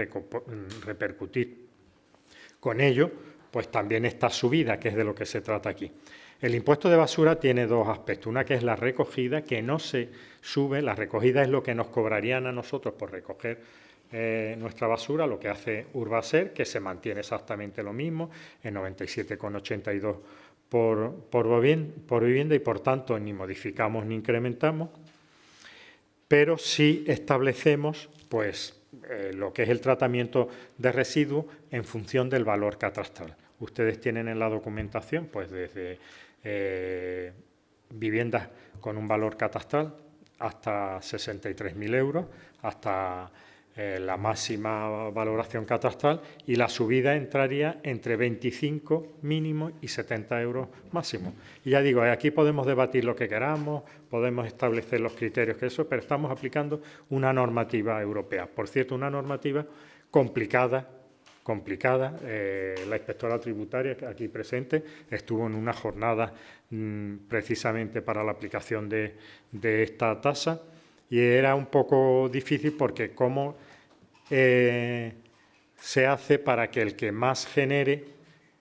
repercutir con ello, pues también esta subida, que es de lo que se trata aquí. El impuesto de basura tiene dos aspectos. Una que es la recogida, que no se sube. La recogida es lo que nos cobrarían a nosotros por recoger nuestra basura, lo que hace Urbaser, que se mantiene exactamente lo mismo, en 97,82 por vivienda, y por tanto ni modificamos ni incrementamos, pero sí establecemos pues, lo que es el tratamiento de residuos en función del valor catastral. Ustedes tienen en la documentación pues desde viviendas con un valor catastral hasta 63.000 euros, hasta la máxima valoración catastral, y la subida entraría entre 25 mínimo y 70 euros máximo. Y ya digo, aquí podemos debatir lo que queramos, podemos establecer los criterios que eso, pero estamos aplicando una normativa europea. Por cierto, una normativa complicada. La inspectora tributaria aquí presente estuvo en una jornada precisamente para la aplicación de esta tasa, y era un poco difícil porque cómo se hace para que el que más genere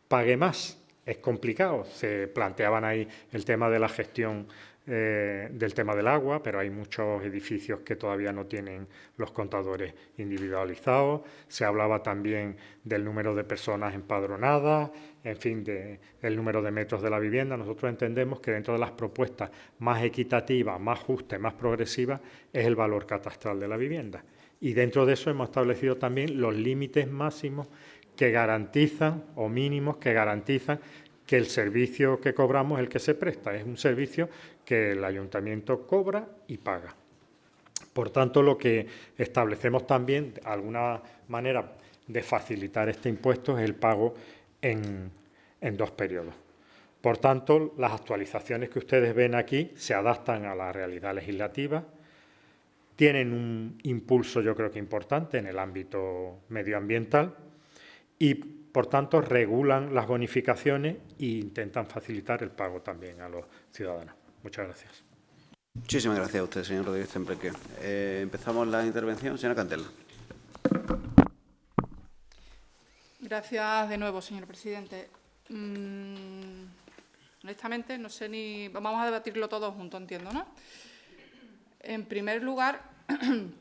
pague más. Es complicado. Se planteaban ahí el tema de la gestión del tema del agua, pero hay muchos edificios que todavía no tienen los contadores individualizados. Se hablaba también del número de personas empadronadas, en fin, del número de metros de la vivienda. Nosotros entendemos que dentro de las propuestas más equitativas, más justas y más progresivas es el valor catastral de la vivienda. Y dentro de eso hemos establecido también los límites máximos que garantizan, o mínimos que garantizan, que el servicio que cobramos es el que se presta. Es un servicio que el ayuntamiento cobra y paga. Por tanto, lo que establecemos también, de alguna manera de facilitar este impuesto, es el pago en 2 periodos. Por tanto, las actualizaciones que ustedes ven aquí se adaptan a la realidad legislativa, tienen un impulso, yo creo que importante, en el ámbito medioambiental y, por tanto, regulan las bonificaciones e intentan facilitar el pago también a los ciudadanos. Muchas gracias. Muchísimas gracias a usted, señor Rodríguez Tembleque. Empezamos la intervención. Señora Cantela. Gracias de nuevo, señor presidente. Honestamente, no sé ni... Vamos a debatirlo todo juntos, entiendo, ¿no? En primer lugar, en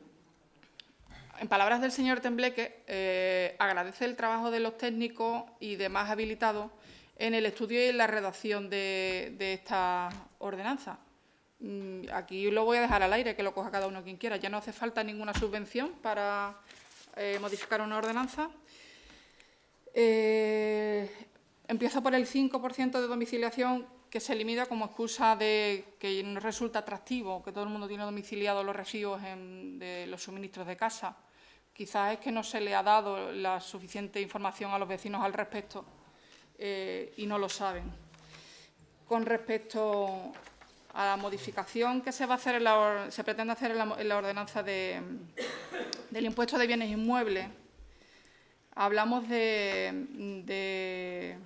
palabras del señor Tembleque, agradece el trabajo de los técnicos y demás habilitados en el estudio y en la redacción de esta ordenanza. Aquí lo voy a dejar al aire, que lo coja cada uno quien quiera. Ya no hace falta ninguna subvención para modificar una ordenanza. Empiezo por el 5% de domiciliación, que se limita como excusa de que no resulta atractivo, que todo el mundo tiene domiciliados los residuos de los suministros de casa. Quizás es que no se le ha dado la suficiente información a los vecinos al respecto y no lo saben. Con respecto a la modificación que se va a hacer se pretende hacer en la ordenanza del impuesto de bienes inmuebles, hablamos de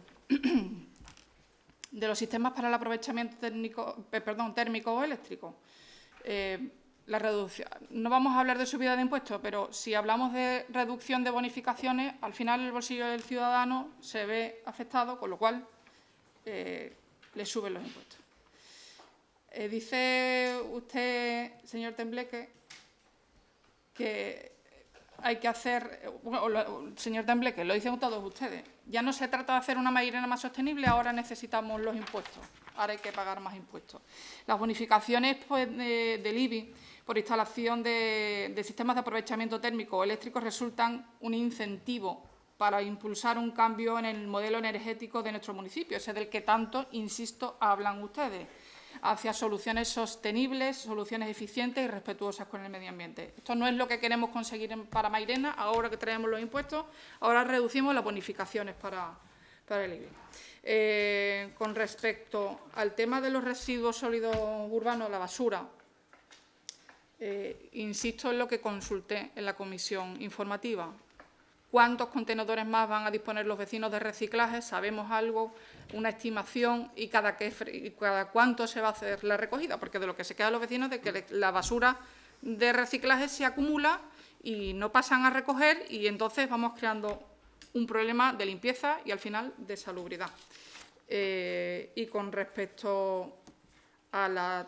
los sistemas para el aprovechamiento térmico o eléctrico. La reducción. No vamos a hablar de subida de impuestos, pero si hablamos de reducción de bonificaciones, al final el bolsillo del ciudadano se ve afectado, con lo cual le suben los impuestos. Dice usted, señor Tembleque, que hay que hacer, bueno, señor Tembleque, lo dicen todos ustedes, ya no se trata de hacer una Mairena más sostenible, ahora necesitamos los impuestos, ahora hay que pagar más impuestos. Las bonificaciones pues, del IBI por instalación de sistemas de aprovechamiento térmico o eléctrico resultan un incentivo para impulsar un cambio en el modelo energético de nuestro municipio, ese del que tanto, insisto, hablan ustedes, hacia soluciones sostenibles, soluciones eficientes y respetuosas con el medio ambiente. Esto no es lo que queremos conseguir para Mairena, ahora que traemos los impuestos, ahora reducimos las bonificaciones para el IBI. Con respecto al tema de los residuos sólidos urbanos, la basura, insisto en lo que consulté en la comisión informativa. ¿Cuántos contenedores más van a disponer los vecinos de reciclaje? ¿Sabemos algo? Una estimación y cada cuánto se va a hacer la recogida, porque de lo que se quedan los vecinos es de que la basura de reciclaje se acumula y no pasan a recoger y entonces vamos creando un problema de limpieza y al final de salubridad. Y con respecto a la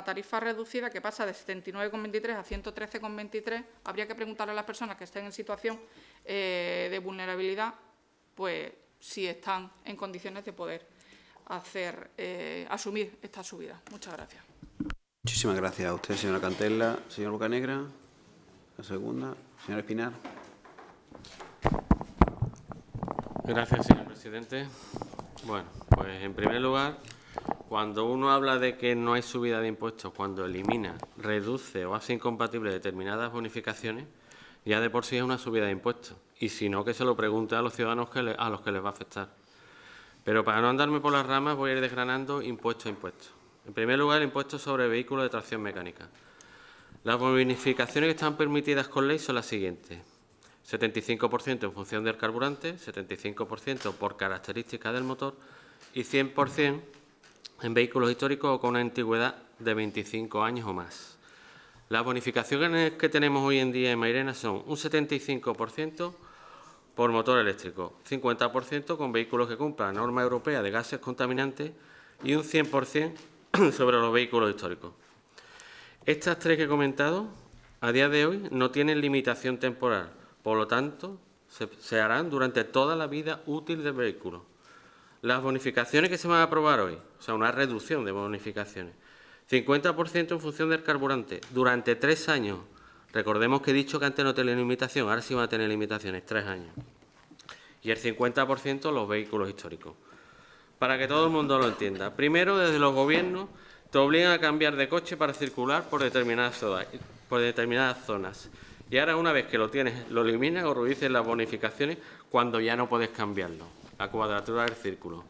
tarifa reducida, que pasa de 79,23 a 113,23, habría que preguntarle a las personas que estén en situación de vulnerabilidad, pues si están en condiciones de poder asumir esta subida. Muchas gracias. Muchísimas gracias a usted, señora Cantela. Señor Bocanegra, la segunda. Señor Espinar. Gracias, señor presidente. Bueno, pues en primer lugar, cuando uno habla de que no hay subida de impuestos, cuando elimina, reduce o hace incompatibles determinadas bonificaciones, ya de por sí es una subida de impuestos. Y si no, que se lo pregunte a los ciudadanos a los que les va a afectar. Pero para no andarme por las ramas, voy a ir desgranando impuesto a impuesto. En primer lugar, el impuesto sobre vehículos de tracción mecánica. Las bonificaciones que están permitidas con ley son las siguientes: 75% en función del carburante, 75% por características del motor y 100% en vehículos históricos o con una antigüedad de 25 años o más. Las bonificaciones que tenemos hoy en día en Mairena son un 75% por motor eléctrico, 50% con vehículos que cumplan la norma europea de gases contaminantes y un 100% sobre los vehículos históricos. Estas tres que he comentado, a día de hoy, no tienen limitación temporal, por lo tanto, se harán durante toda la vida útil del vehículo. Las bonificaciones que se van a aprobar hoy, o sea, una reducción de bonificaciones, 50% en función del carburante, durante 3 años. Recordemos que he dicho que antes no tenía limitación, ahora sí van a tener limitaciones, 3 años. Y el 50% los vehículos históricos. Para que todo el mundo lo entienda. Primero, desde los gobiernos te obligan a cambiar de coche para circular por determinadas zonas. Y ahora, una vez que lo tienes, lo eliminan o reducen las bonificaciones cuando ya no puedes cambiarlo. La cuadratura del círculo.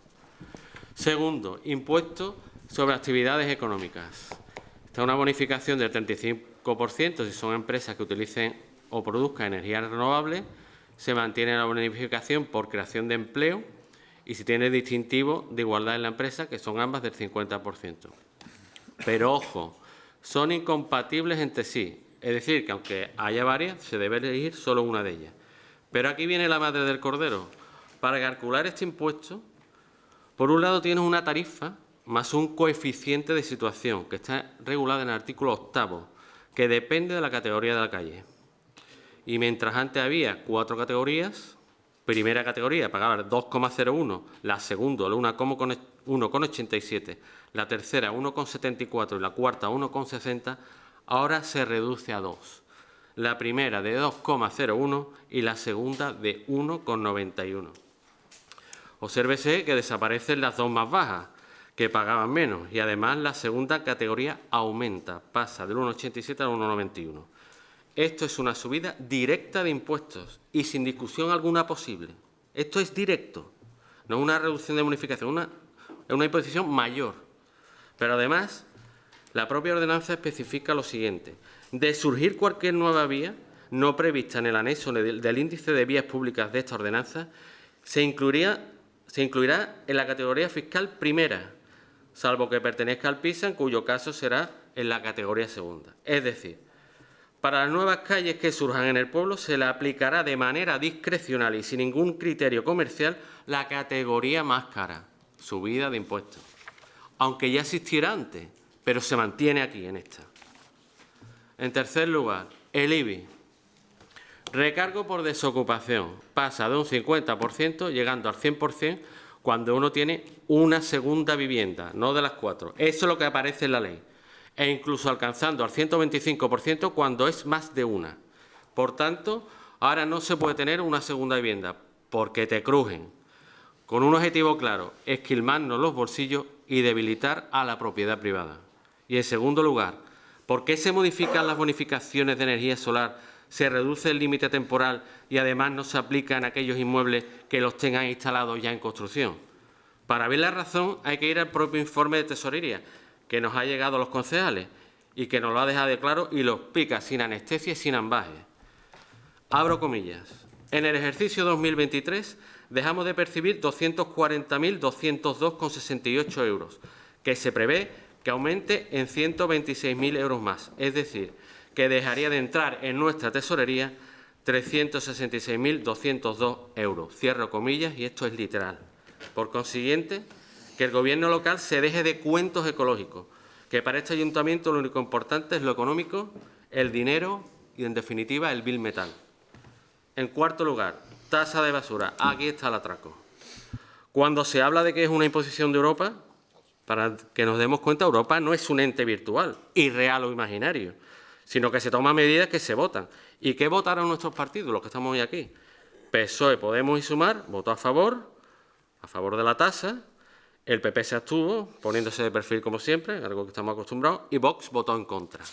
Segundo, impuesto sobre actividades económicas. Está una bonificación del 35% si son empresas que utilicen o produzcan energías renovables. Se mantiene la bonificación por creación de empleo y si tiene distintivo de igualdad en la empresa, que son ambas del 50%. Pero, ojo, son incompatibles entre sí. Es decir, que aunque haya varias, se debe elegir solo una de ellas. Pero aquí viene la madre del cordero. Para calcular este impuesto, por un lado tienes una tarifa más un coeficiente de situación, que está regulado en el artículo 8º, que depende de la categoría de la calle. Y mientras antes había 4 categorías, primera categoría pagaba el 2,01, la segunda el 1,87, la tercera 1,74 y la cuarta 1,60, ahora se reduce a 2. La primera de 2,01 y la segunda de 1,91. Obsérvese que desaparecen las dos más bajas, que pagaban menos, y además la segunda categoría aumenta, pasa del 1,87 al 1,91. Esto es una subida directa de impuestos y sin discusión alguna posible. Esto es directo, no es una reducción de bonificación, es una imposición mayor. Pero además, la propia ordenanza especifica lo siguiente: de surgir cualquier nueva vía no prevista en el anexo del índice de vías públicas de esta ordenanza, se incluirá en la categoría fiscal primera, salvo que pertenezca al PISA, en cuyo caso será en la categoría segunda. Es decir, para las nuevas calles que surjan en el pueblo se le aplicará de manera discrecional y sin ningún criterio comercial la categoría más cara, subida de impuestos, aunque ya existiera antes, pero se mantiene aquí en esta. En tercer lugar, el IBI. Recargo por desocupación. Pasa de un 50% llegando al 100% cuando uno tiene una segunda vivienda, no de las 4. Eso es lo que aparece en la ley. E incluso alcanzando al 125% cuando es más de una. Por tanto, ahora no se puede tener una segunda vivienda porque te crujen. Con un objetivo claro: esquilmarnos los bolsillos y debilitar a la propiedad privada. Y en segundo lugar, ¿por qué se modifican las bonificaciones de energía solar, se reduce el límite temporal y además no se aplica en aquellos inmuebles que los tengan instalados ya en construcción? Para ver la razón hay que ir al propio informe de Tesorería que nos ha llegado a los concejales y que nos lo ha dejado de claro y lo explica sin anestesia y sin ambaje. Abro comillas. En el ejercicio 2023 dejamos de percibir 240.202,68 euros, que se prevé que aumente en 126.000 euros más, es decir, que dejaría de entrar en nuestra tesorería 366.202 euros. Cierro comillas y esto es literal. Por consiguiente, que el Gobierno local se deje de cuentos ecológicos, que para este ayuntamiento lo único importante es lo económico, el dinero y, en definitiva, el bill metal. En cuarto lugar, tasa de basura. Aquí está el atraco. Cuando se habla de que es una imposición de Europa, para que nos demos cuenta, Europa no es un ente virtual, irreal o imaginario, sino que se toman medidas que se votan. ¿Y qué votaron nuestros partidos, los que estamos hoy aquí? PSOE, Podemos y Sumar votó a favor de la tasa, El PP se abstuvo, poniéndose de perfil como siempre, algo que estamos acostumbrados, y Vox votó en contra.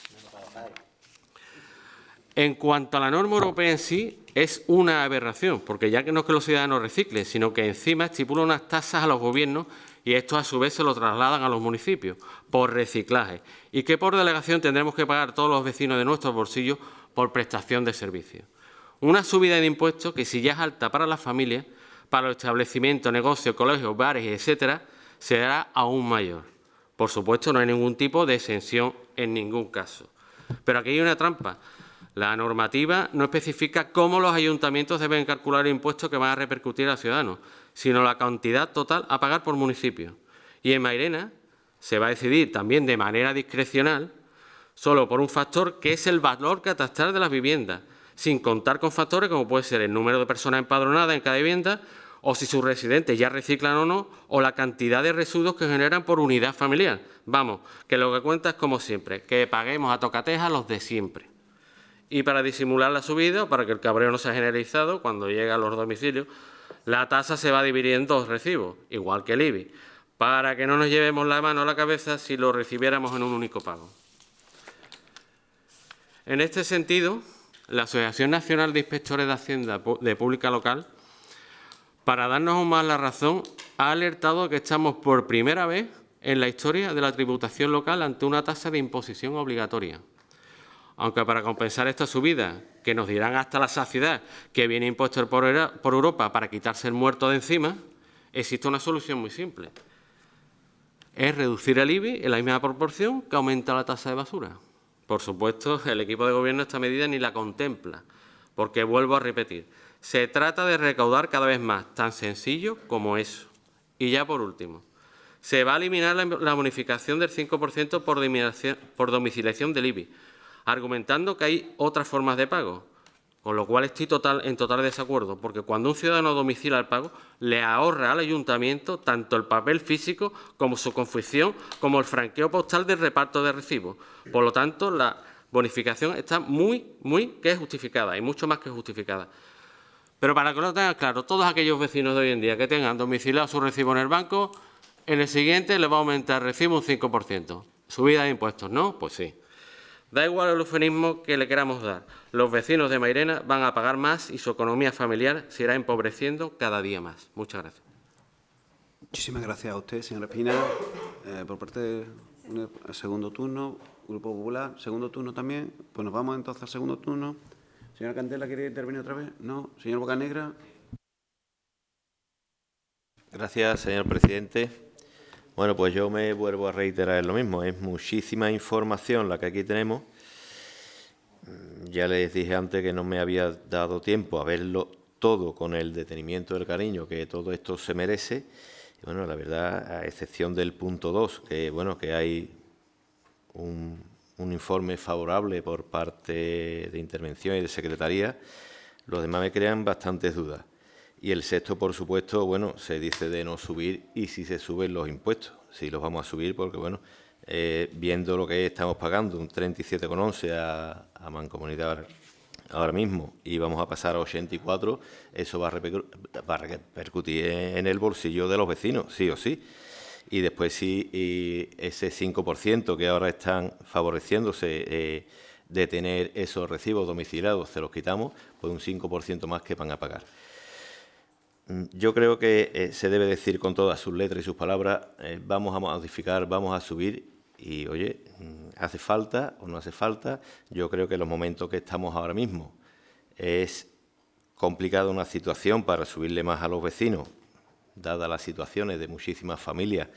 En cuanto a la norma europea en sí, es una aberración, porque ya que no es que los ciudadanos reciclen, sino que encima estipula unas tasas a los gobiernos y estos a su vez se lo trasladan a los municipios por reciclaje y que por delegación tendremos que pagar todos los vecinos de nuestros bolsillos por prestación de servicios. Una subida de impuestos que, si ya es alta para las familias, para los establecimientos, negocios, colegios, bares, etcétera, será aún mayor. Por supuesto, no hay ningún tipo de exención en ningún caso. Pero aquí hay una trampa. La normativa no especifica cómo los ayuntamientos deben calcular el impuesto que van a repercutir a los ciudadanos, sino la cantidad total a pagar por municipio. Y en Mairena se va a decidir también de manera discrecional, solo por un factor que es el valor catastral de las viviendas, sin contar con factores como puede ser el número de personas empadronadas en cada vivienda, o si sus residentes ya reciclan o no, o la cantidad de residuos que generan por unidad familiar. Vamos, que lo que cuenta es, como siempre, que paguemos a tocateja los de siempre. Y para disimular la subida, o para que el cabreo no sea generalizado, cuando llega a los domicilios, la tasa se va a dividir en 2 recibos, igual que el IBI, para que no nos llevemos la mano a la cabeza si lo recibiéramos en un único pago. En este sentido, la Asociación Nacional de Inspectores de Hacienda de Pública Local, para darnos aún más la razón, ha alertado de que estamos por primera vez en la historia de la tributación local ante una tasa de imposición obligatoria. Aunque para compensar esta subida, que nos dirán hasta la saciedad que viene impuesto por Europa para quitarse el muerto de encima, existe una solución muy simple. Es reducir el IBI en la misma proporción que aumenta la tasa de basura. Por supuesto, el equipo de gobierno esta medida ni la contempla, porque vuelvo a repetir, se trata de recaudar cada vez más, tan sencillo como eso. Y ya por último, se va a eliminar la bonificación del 5% por domiciliación del IBI, argumentando que hay otras formas de pago, con lo cual estoy en total desacuerdo, porque cuando un ciudadano domicila el pago, le ahorra al ayuntamiento tanto el papel físico como su confección, como el franqueo postal del reparto de recibos. Por lo tanto, la bonificación está muy justificada, y mucho más que justificada. Pero para que lo tengan claro, todos aquellos vecinos de hoy en día que tengan domiciliado su recibo en el banco, en el siguiente les va a aumentar el recibo un 5%. ¿Subida de impuestos? ¿No? Pues sí. Da igual el eufemismo que le queramos dar. Los vecinos de Mairena van a pagar más y su economía familiar se irá empobreciendo cada día más. Muchas gracias. Muchísimas gracias a usted, señora Espina. Por parte del segundo turno, Grupo Popular, segundo turno también. Pues nos vamos entonces al segundo turno. Señora Candela, ¿quiere intervenir otra vez? No. Señor Bocanegra. Gracias, señor presidente. Bueno, pues yo me vuelvo a reiterar lo mismo. Es muchísima información la que aquí tenemos. Ya les dije antes que no me había dado tiempo a verlo todo con el detenimiento del cariño que todo esto se merece. Y bueno, la verdad, a excepción del punto 2, que bueno, que hay un informe favorable por parte de Intervención y de Secretaría, los demás me crean bastantes dudas. Y el sexto, por supuesto, bueno, se dice de no subir y si se suben los impuestos. Sí los vamos a subir porque, bueno, viendo lo que estamos pagando, un 37,11 a Mancomunidad ahora mismo y vamos a pasar a 84, eso va a repercutir en el bolsillo de los vecinos, sí o sí. Y después sí, y ese 5% que ahora están favoreciéndose de tener esos recibos domiciliados, se los quitamos, pues un 5% más que van a pagar. Yo creo que se debe decir con todas sus letras y sus palabras, vamos a modificar, vamos a subir y, oye, ¿hace falta o no hace falta? Yo creo que en los momentos que estamos ahora mismo es complicada una situación para subirle más a los vecinos, dadas las situaciones de muchísimas familias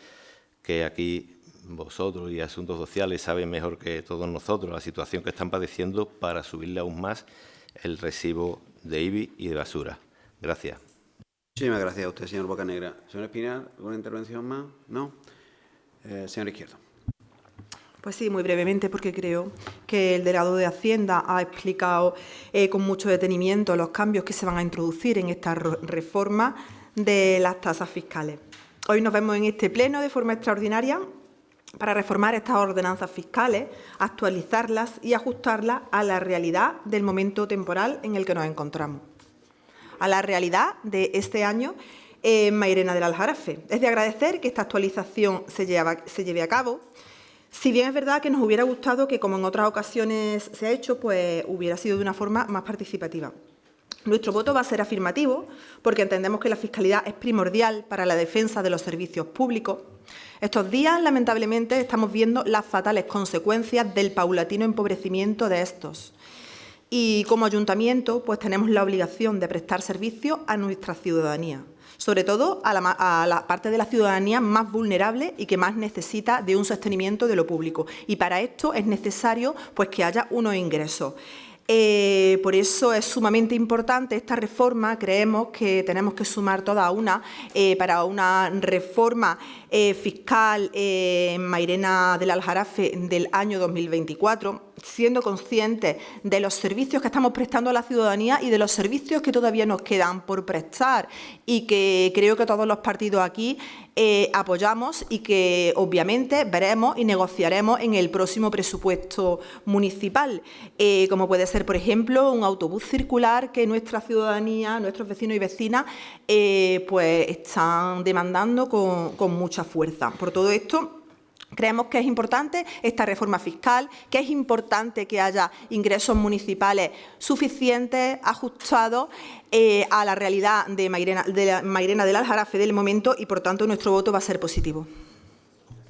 que aquí vosotros y Asuntos Sociales saben mejor que todos nosotros la situación que están padeciendo para subirle aún más el recibo de IBI y de basura. Gracias. Muchísimas gracias a usted, señor Bocanegra. Señor Espinar, ¿alguna intervención más? ¿No? Señor Izquierdo. Pues sí, muy brevemente, porque creo que el delegado de Hacienda ha explicado con mucho detenimiento los cambios que se van a introducir en esta reforma de las tasas fiscales. Hoy nos vemos en este pleno de forma extraordinaria para reformar estas ordenanzas fiscales, actualizarlas y ajustarlas a la realidad del momento temporal en el que nos encontramos. A la realidad de este año en Mairena del Aljarafe. Es de agradecer que esta actualización se lleve a cabo. Si bien es verdad que nos hubiera gustado que, como en otras ocasiones se ha hecho, pues hubiera sido de una forma más participativa. Nuestro voto va a ser afirmativo porque entendemos que la fiscalidad es primordial para la defensa de los servicios públicos. Estos días, lamentablemente, estamos viendo las fatales consecuencias del paulatino empobrecimiento de estos. Y como ayuntamiento, pues tenemos la obligación de prestar servicio a nuestra ciudadanía, sobre todo a la parte de la ciudadanía más vulnerable y que más necesita de un sostenimiento de lo público. Y para esto es necesario pues, que haya unos ingresos. Por eso es sumamente importante esta reforma. Creemos que tenemos que sumar toda una para una reforma fiscal en Mairena del Aljarafe del año 2024, siendo conscientes de los servicios que estamos prestando a la ciudadanía y de los servicios que todavía nos quedan por prestar y que creo que todos los partidos aquí apoyamos y que obviamente veremos y negociaremos en el próximo presupuesto municipal, como puede ser, por ejemplo, un autobús circular que nuestra ciudadanía, nuestros vecinos y vecinas, pues están demandando con mucha fuerza. Por todo esto, creemos que es importante esta reforma fiscal, que es importante que haya ingresos municipales suficientes, ajustados a la realidad de Mairena del Aljarafe del momento y, por tanto, nuestro voto va a ser positivo.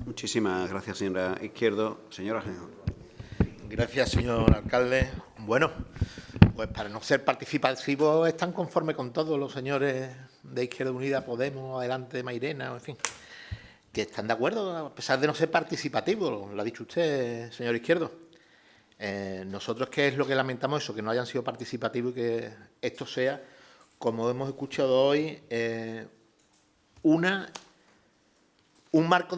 Muchísimas gracias, señora Izquierdo. Señor Ajenjo. Gracias, señor alcalde. Bueno, pues para no ser participativos están conformes con todos los señores de Izquierda Unida, Podemos, Adelante, Mairena, en fin, que están de acuerdo, a pesar de no ser participativos, lo ha dicho usted, señor Izquierdo. Nosotros, ¿qué es lo que lamentamos? Eso, que no hayan sido participativos y que esto sea, como hemos escuchado hoy, un marco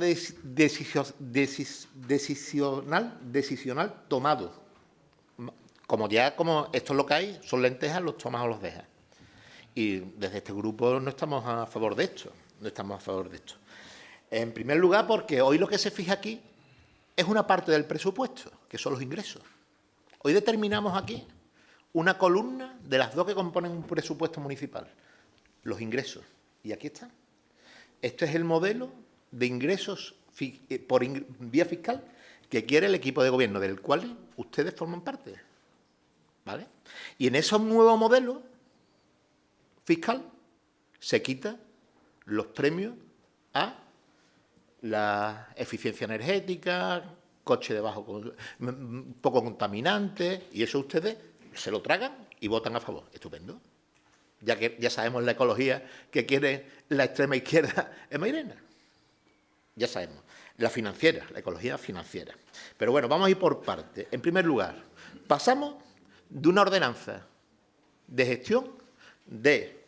decisional tomado. Como esto es lo que hay, son lentejas, los tomas o los dejas. Y desde este grupo no estamos a favor de esto, En primer lugar, porque hoy lo que se fija aquí es una parte del presupuesto, que son los ingresos. Hoy determinamos aquí una columna de las dos que componen un presupuesto municipal, los ingresos. Y aquí está. Este es el modelo de ingresos por vía fiscal que quiere el equipo de gobierno, del cual ustedes forman parte. ¿Vale? Y en esos nuevos modelos fiscal se quitan los premios a la eficiencia energética, coche poco contaminante, y eso ustedes se lo tragan y votan a favor. Estupendo. Ya que ya sabemos la ecología que quiere la extrema izquierda en Mairena. Ya sabemos. La financiera, la ecología financiera. Pero bueno, vamos a ir por partes. En primer lugar, pasamos de una ordenanza de gestión de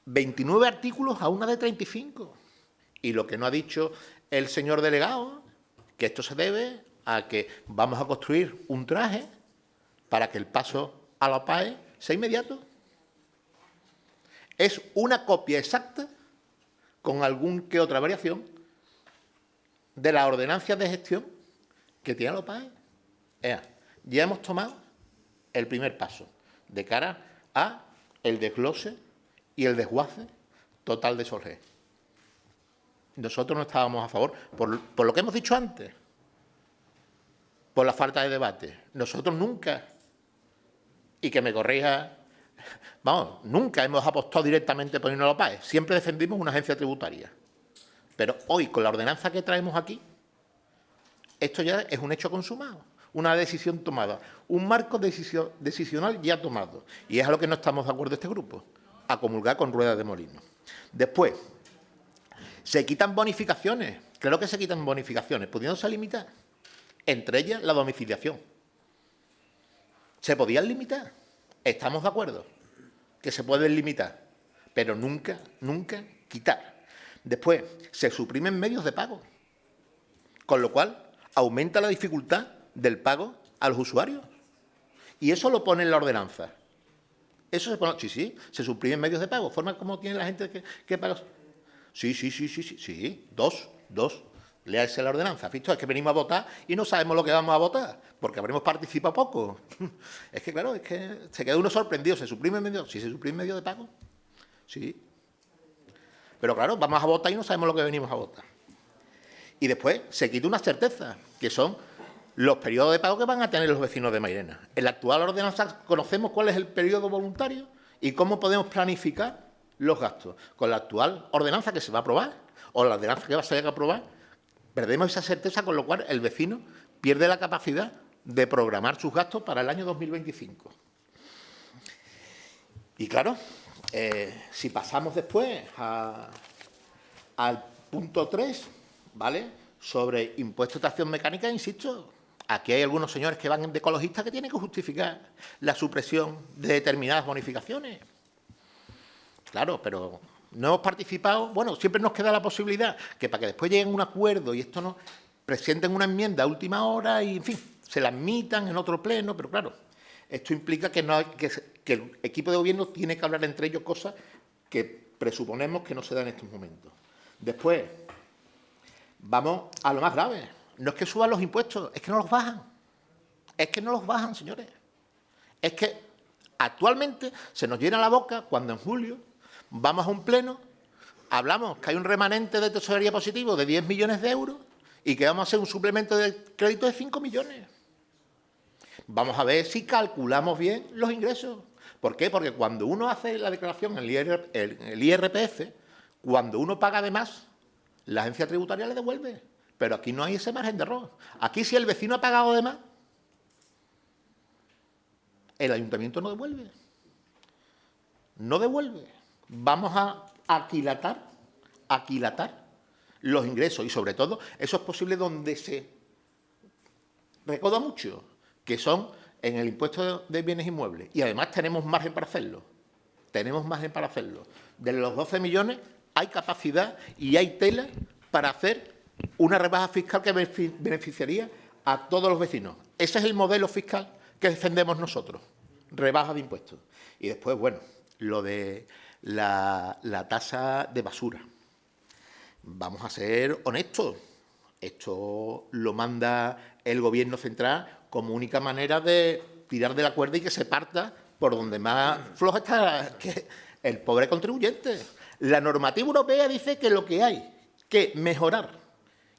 29 artículos a una de 35. Y lo que no ha dicho el señor delegado, que esto se debe a que vamos a construir un traje para que el paso a la PAE sea inmediato. Es una copia exacta, con algún que otra variación, de las ordenanzas de gestión que tiene la PAE. Ya hemos tomado el primer paso de cara a el desglose y el desguace total de Solgés. Nosotros no estábamos a favor, por lo que hemos dicho antes, por la falta de debate. Nosotros nunca, y que me corrija, nunca hemos apostado directamente por irnos a la PAE. Siempre defendimos una agencia tributaria. Pero hoy, con la ordenanza que traemos aquí, esto ya es un hecho consumado, una decisión tomada, un marco decisional ya tomado. Y es a lo que no estamos de acuerdo este grupo, a comulgar con ruedas de molino. Después, se quitan bonificaciones. Claro que se quitan bonificaciones, pudiéndose limitar. Entre ellas, la domiciliación. ¿Se podían limitar? Estamos de acuerdo que se pueden limitar, pero nunca quitar. Después, se suprimen medios de pago, con lo cual aumenta la dificultad del pago a los usuarios. Y eso lo pone en la ordenanza. Eso se pone, sí, se suprimen medios de pago, forma como tiene la gente que paga. Sí, dos. Léase la ordenanza. ¿Visto? Es que venimos a votar y no sabemos lo que vamos a votar, porque habremos participado poco. Es que, claro, es que se queda uno sorprendido. ¿Se suprime medio? Sí, se suprime medio de pago. Sí. Pero claro, vamos a votar y no sabemos lo que venimos a votar. Y después se quita una certeza, que son los periodos de pago que van a tener los vecinos de Mairena. En la actual ordenanza conocemos cuál es el periodo voluntario y cómo podemos planificar los gastos. Con la actual ordenanza que se va a aprobar, o la ordenanza que va a ser aprobada, perdemos esa certeza, con lo cual el vecino pierde la capacidad de programar sus gastos para el año 2025. Y claro, si pasamos después al punto 3, ¿vale?, sobre impuestos de tracción mecánica, insisto, aquí hay algunos señores que van de ecologistas que tienen que justificar la supresión de determinadas bonificaciones. Claro, pero no hemos participado. Bueno, siempre nos queda la posibilidad que para que después lleguen a un acuerdo y esto no presenten una enmienda a última hora y, en fin, se la admitan en otro pleno, pero claro, esto implica que el equipo de gobierno tiene que hablar entre ellos cosas que presuponemos que no se dan en estos momentos. Después, vamos a lo más grave. No es que suban los impuestos, es que no los bajan. Es que no los bajan, señores. Es que actualmente se nos llena la boca cuando en julio vamos a un pleno, hablamos que hay un remanente de tesorería positivo de 10 millones de euros y que vamos a hacer un suplemento de crédito de 5 millones. Vamos a ver si calculamos bien los ingresos. ¿Por qué? Porque cuando uno hace la declaración en el IRPF, cuando uno paga de más, la agencia tributaria le devuelve. Pero aquí no hay ese margen de error. Aquí, si el vecino ha pagado de más, el ayuntamiento no devuelve. No devuelve. Vamos a aquilatar los ingresos y, sobre todo, eso es posible donde se recauda mucho, que son en el impuesto de bienes inmuebles. Y además tenemos margen para hacerlo. De los 12 millones hay capacidad y hay tela para hacer una rebaja fiscal que beneficiaría a todos los vecinos. Ese es el modelo fiscal que defendemos nosotros, rebaja de impuestos. Y después, bueno, lo de la tasa de basura. Vamos a ser honestos. Esto lo manda el Gobierno central como única manera de tirar de la cuerda y que se parta por donde más flojo está el pobre contribuyente. La normativa europea dice que lo que hay que mejorar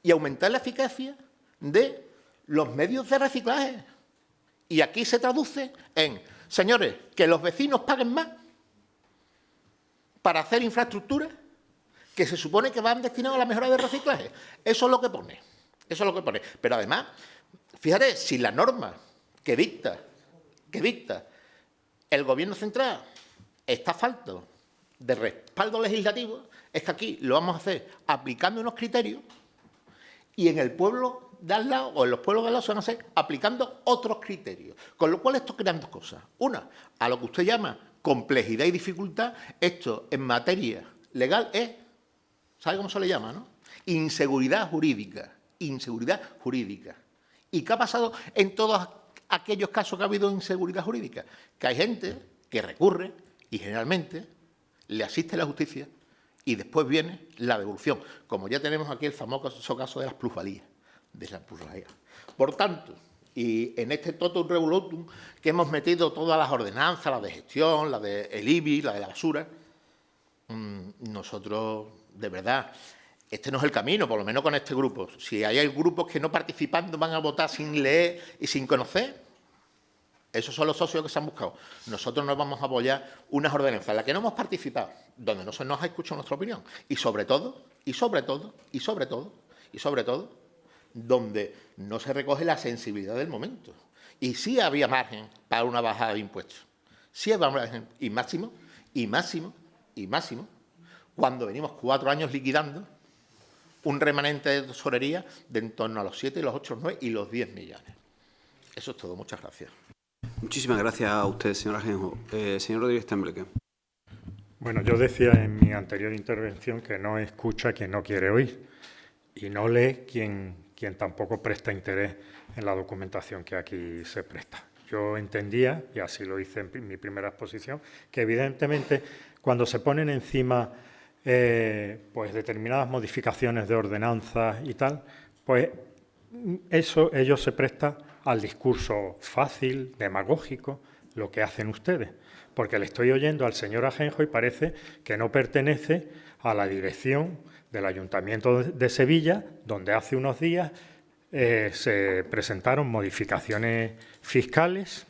y aumentar la eficacia de los medios de reciclaje. Y aquí se traduce en, señores, que los vecinos paguen más para hacer infraestructuras que se supone que van destinadas a la mejora del reciclaje. Eso es lo que pone. Pero además, fíjate, si la norma que dicta el Gobierno central está falto de respaldo legislativo, es que aquí lo vamos a hacer aplicando unos criterios y en el pueblo de al lado o en los pueblos de al lado se van a hacer aplicando otros criterios. Con lo cual esto crea dos cosas. Una, a lo que usted llama complejidad y dificultad, esto en materia legal es, ¿sabe cómo se le llama, no? Inseguridad jurídica. ¿Y qué ha pasado en todos aquellos casos que ha habido inseguridad jurídica? Que hay gente que recurre y generalmente le asiste la justicia y después viene la devolución, como ya tenemos aquí el famoso caso de las plusvalías. Por tanto, y en este totum revolutum que hemos metido todas las ordenanzas, la de gestión, la del IBI, la de la basura, nosotros, de verdad, este no es el camino, por lo menos con este grupo. Si hay grupos que no participando van a votar sin leer y sin conocer, esos son los socios que se han buscado. Nosotros nos vamos a apoyar unas ordenanzas en las que no hemos participado, donde no se nos ha escuchado nuestra opinión, y sobre todo, donde no se recoge la sensibilidad del momento. Y sí había margen para una bajada de impuestos. Sí había margen, y máximo, cuando venimos 4 años liquidando un remanente de tesorería de en torno a los 7, los 8, los 9 y los 10 millones. Eso es todo. Muchas gracias. Muchísimas gracias a usted, señor Ajenjo. Señor Rodríguez Tembleque. Bueno, yo decía en mi anterior intervención que no escucha a quien no quiere oír y no lee quien tampoco presta interés en la documentación que aquí se presta. Yo entendía, y así lo hice en mi primera exposición, que evidentemente cuando se ponen encima pues determinadas modificaciones de ordenanzas y tal, pues ello se presta al discurso fácil, demagógico, lo que hacen ustedes. Porque le estoy oyendo al señor Ajenjo y parece que no pertenece a la dirección del Ayuntamiento de Sevilla, donde hace unos días se presentaron modificaciones fiscales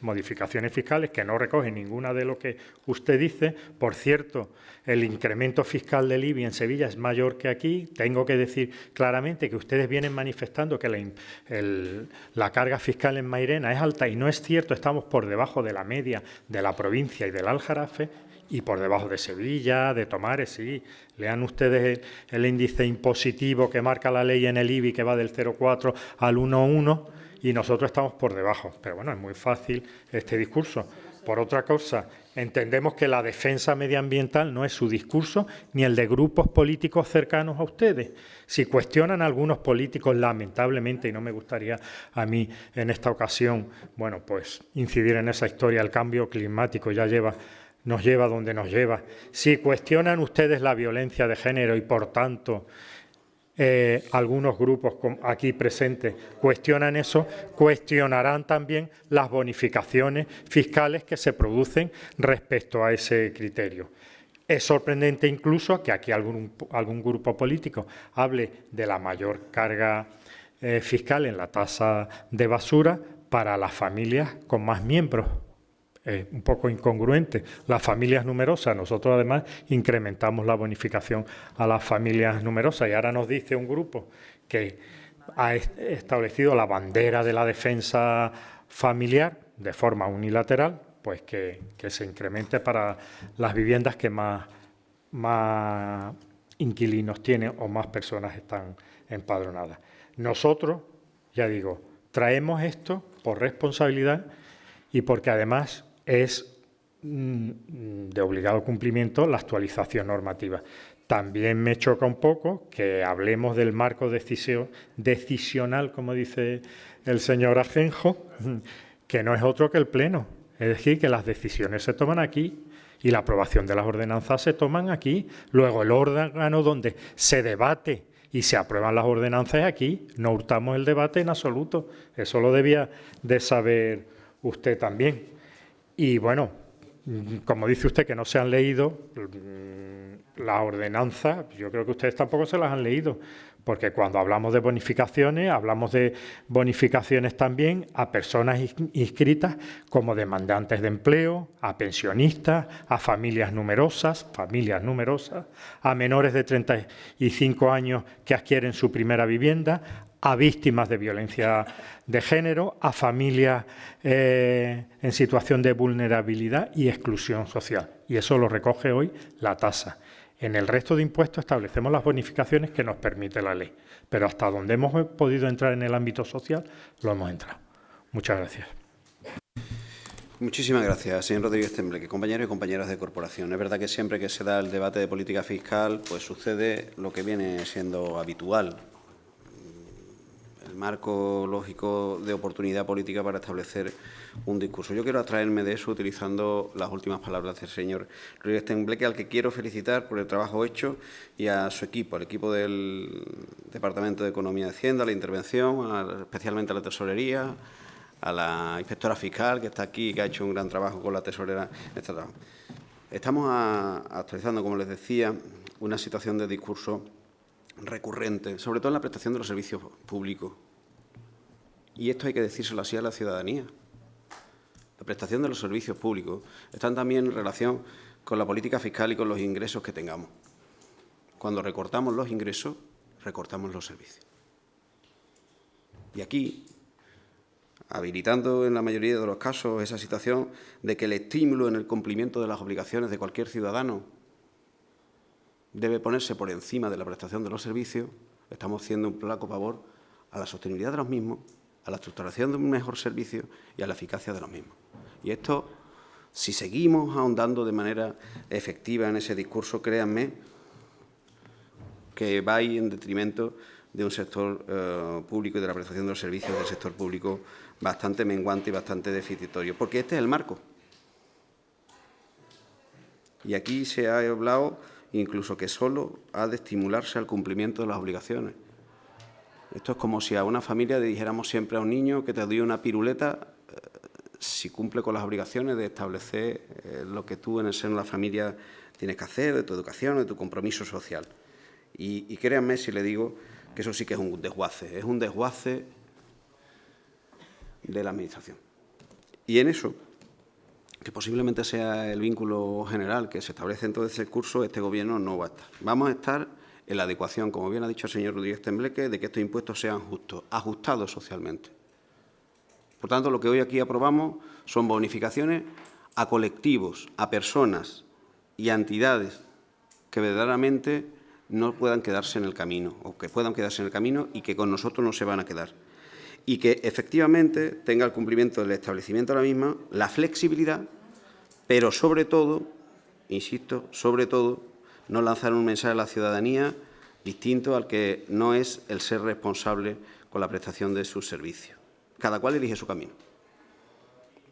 que no recogen ninguna de lo que usted dice. Por cierto, el incremento fiscal del IBI en Sevilla es mayor que aquí. Tengo que decir claramente que ustedes vienen manifestando que la carga fiscal en Mairena es alta y no es cierto. Estamos por debajo de la media de la provincia y del Aljarafe y por debajo de Sevilla, de Tomares, sí. Lean ustedes el índice impositivo que marca la ley en el IBI, que va del 0,4 al 1,1, y nosotros estamos por debajo. Pero bueno, es muy fácil este discurso. Por otra cosa, entendemos que la defensa medioambiental no es su discurso ni el de grupos políticos cercanos a ustedes. Si cuestionan a algunos políticos, lamentablemente, y no me gustaría a mí en esta ocasión, bueno, pues incidir en esa historia, el cambio climático nos lleva donde nos lleva. Si cuestionan ustedes la violencia de género y, por tanto, algunos grupos aquí presentes cuestionan eso, cuestionarán también las bonificaciones fiscales que se producen respecto a ese criterio. Es sorprendente incluso que aquí algún grupo político hable de la mayor carga fiscal en la tasa de basura para las familias con más miembros. Un poco incongruente. Las familias numerosas, nosotros además incrementamos la bonificación a las familias numerosas, y ahora nos dice un grupo que ha establecido la bandera de la defensa familiar de forma unilateral, pues que se incremente para las viviendas que más inquilinos tienen o más personas están empadronadas. Nosotros, ya digo, traemos esto por responsabilidad y porque además es de obligado cumplimiento la actualización normativa. También me choca un poco que hablemos del marco decisional, como dice el señor Ajenjo, que no es otro que el Pleno. Es decir, que las decisiones se toman aquí y la aprobación de las ordenanzas se toman aquí. Luego el órgano donde se debate y se aprueban las ordenanzas es aquí. No hurtamos el debate en absoluto. Eso lo debía de saber usted también. Y bueno, como dice usted que no se han leído las ordenanzas, yo creo que ustedes tampoco se las han leído, porque cuando hablamos de bonificaciones también a personas inscritas como demandantes de empleo, a pensionistas, a familias numerosas, a menores de 35 años que adquieren su primera vivienda, a víctimas de violencia de género, a familias en situación de vulnerabilidad y exclusión social. Y eso lo recoge hoy la tasa. En el resto de impuestos establecemos las bonificaciones que nos permite la ley, pero hasta donde hemos podido entrar en el ámbito social, lo hemos entrado. Muchas gracias. Muchísimas gracias, señor Rodríguez Tembleque. Compañeros y compañeras de corporación, es verdad que siempre que se da el debate de política fiscal, pues sucede lo que viene siendo habitual. El marco lógico de oportunidad política para establecer un discurso. Yo quiero abstraerme de eso utilizando las últimas palabras del señor Rodríguez Tembleque, al que quiero felicitar por el trabajo hecho, y a su equipo, al equipo del Departamento de Economía y Hacienda, a la intervención, especialmente a la tesorería, a la inspectora fiscal que está aquí, que ha hecho un gran trabajo con la tesorera. Estamos actualizando, como les decía, una situación de discurso recurrente, sobre todo en la prestación de los servicios públicos. Y esto hay que decírselo así a la ciudadanía. La prestación de los servicios públicos están también en relación con la política fiscal y con los ingresos que tengamos. Cuando recortamos los ingresos, recortamos los servicios. Y aquí, habilitando en la mayoría de los casos esa situación de que el estímulo en el cumplimiento de las obligaciones de cualquier ciudadano debe ponerse por encima de la prestación de los servicios, estamos haciendo un flaco favor a la sostenibilidad de los mismos, a la estructuración de un mejor servicio y a la eficacia de los mismos. Y esto, si seguimos ahondando de manera efectiva en ese discurso, créanme que va a ir en detrimento de un sector público y de la prestación de los servicios del sector público bastante menguante y bastante deficitario, porque este es el marco. Y aquí se ha hablado incluso que solo ha de estimularse al cumplimiento de las obligaciones. Esto es como si a una familia le dijéramos siempre a un niño que te doy una piruleta si cumple con las obligaciones de establecer lo que tú en el seno de la familia tienes que hacer, de tu educación, de tu compromiso social. Y créanme si le digo que eso sí que es un desguace de la Administración. Y en eso, que posiblemente sea el vínculo general que se establece en todo ese curso, este Gobierno no va a estar. Vamos a estar en la adecuación, como bien ha dicho el señor Rodríguez Tembleque, de que estos impuestos sean justos, ajustados socialmente. Por tanto, lo que hoy aquí aprobamos son bonificaciones a colectivos, a personas y a entidades que verdaderamente no puedan quedarse en el camino, o que puedan quedarse en el camino y que con nosotros no se van a quedar. Y que efectivamente tenga el cumplimiento del establecimiento de la misma, la flexibilidad, pero sobre todo, insisto, sobre todo, no lanzar un mensaje a la ciudadanía distinto al que no es el ser responsable con la prestación de sus servicios. Cada cual elige su camino.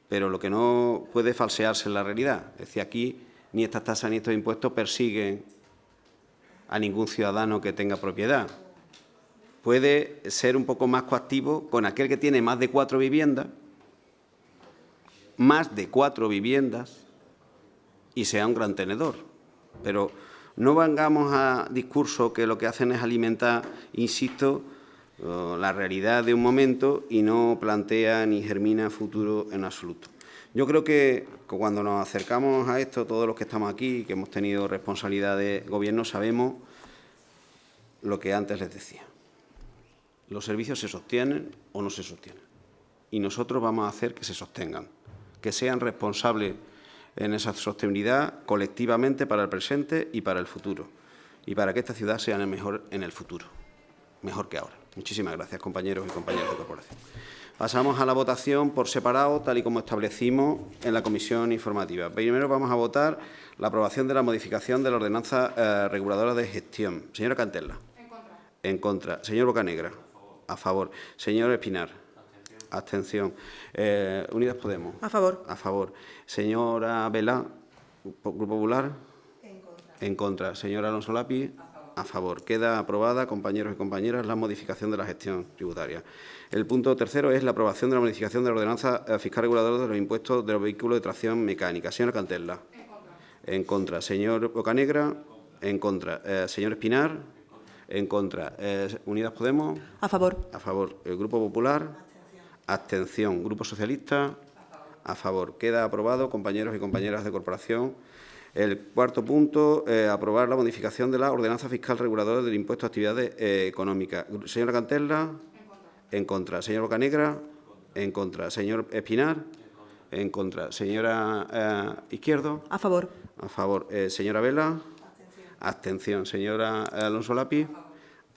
Pero lo que no puede falsearse en la realidad. Es decir, aquí ni estas tasas ni estos impuestos persiguen a ningún ciudadano que tenga propiedad. Puede ser un poco más coactivo con aquel que tiene más de 4 viviendas, y sea un gran tenedor. Pero no vengamos a discursos que lo que hacen es alimentar, insisto, la realidad de un momento y no plantea ni germina futuro en absoluto. Yo creo que cuando nos acercamos a esto, todos los que estamos aquí, que hemos tenido responsabilidad de gobierno, sabemos lo que antes les decía. Los servicios se sostienen o no se sostienen. Y nosotros vamos a hacer que se sostengan, que sean responsables en esa sostenibilidad colectivamente para el presente y para el futuro. Y para que esta ciudad sea mejor en el futuro, mejor que ahora. Muchísimas gracias, compañeros y compañeras de corporación. Pasamos a la votación por separado, tal y como establecimos en la comisión informativa. Primero vamos a votar la aprobación de la modificación de la ordenanza reguladora de gestión. Señora Cantella. En contra. En contra. Señor Bocanegra. A favor. Señor Espinar. Abstención. Unidas Podemos. A favor. A favor. Señora Vela, Grupo Popular. En contra. En contra. Señora Alonso Lapi. A favor. Queda aprobada, compañeros y compañeras, la modificación de la gestión tributaria. El punto tercero es la aprobación de la modificación de la ordenanza fiscal reguladora de los impuestos de los vehículos de tracción mecánica. Señora Cantella. En contra. En contra. Señor Bocanegra. En contra. Señor Espinar. En contra. Unidas Podemos. A favor. A favor. El Grupo Popular. Abstención. Grupo Socialista. A favor. Queda aprobado, compañeros y compañeras de corporación. El cuarto punto, aprobar la modificación de la ordenanza fiscal reguladora del impuesto a actividades económicas. Señora Cantella. En contra. Señor Bocanegra. En contra. Señor Espinar. En contra. Señora Izquierdo. A favor. A favor. Señora Vela. Abstención. Señora Alonso Lapi.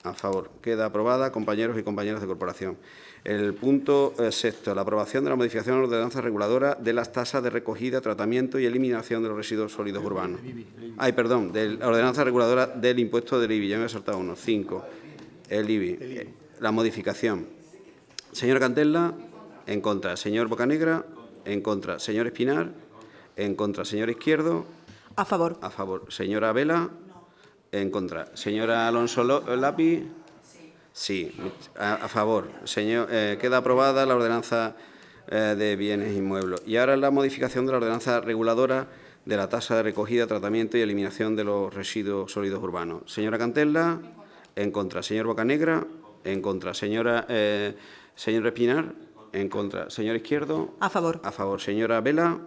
A favor. Queda aprobada, compañeros y compañeras de corporación. El punto sexto, la aprobación de la modificación de la ordenanza reguladora de las tasas de recogida, tratamiento y eliminación de los residuos sólidos urbanos. Ay, perdón, de la ordenanza reguladora del impuesto del IBI. Ya me he saltado uno. 5. El IBI. La modificación. Señora Cantella. En contra. Señor Bocanegra. En contra. Señor Espinar. En contra. Señor Izquierdo. A favor. A favor. Señora Vela. En contra. Señora Alonso Lapi. Sí, a favor. Señor, queda aprobada la ordenanza de bienes inmuebles. Y ahora la modificación de la ordenanza reguladora de la tasa de recogida, tratamiento y eliminación de los residuos sólidos urbanos. Señora Cantella. En contra. Señor Bocanegra. En contra. Señor Espinar. En contra. Señor Izquierdo. A favor. A favor. Señora Vela.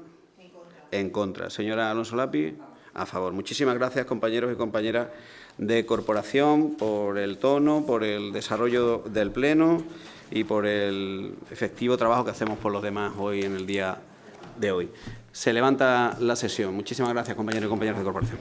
En contra. Señora Alonso Lapi. A favor. Muchísimas gracias, compañeros y compañeras de corporación, por el tono, por el desarrollo del Pleno y por el efectivo trabajo que hacemos por los demás hoy en el día de hoy. Se levanta la sesión. Muchísimas gracias, compañeros y compañeras de corporación.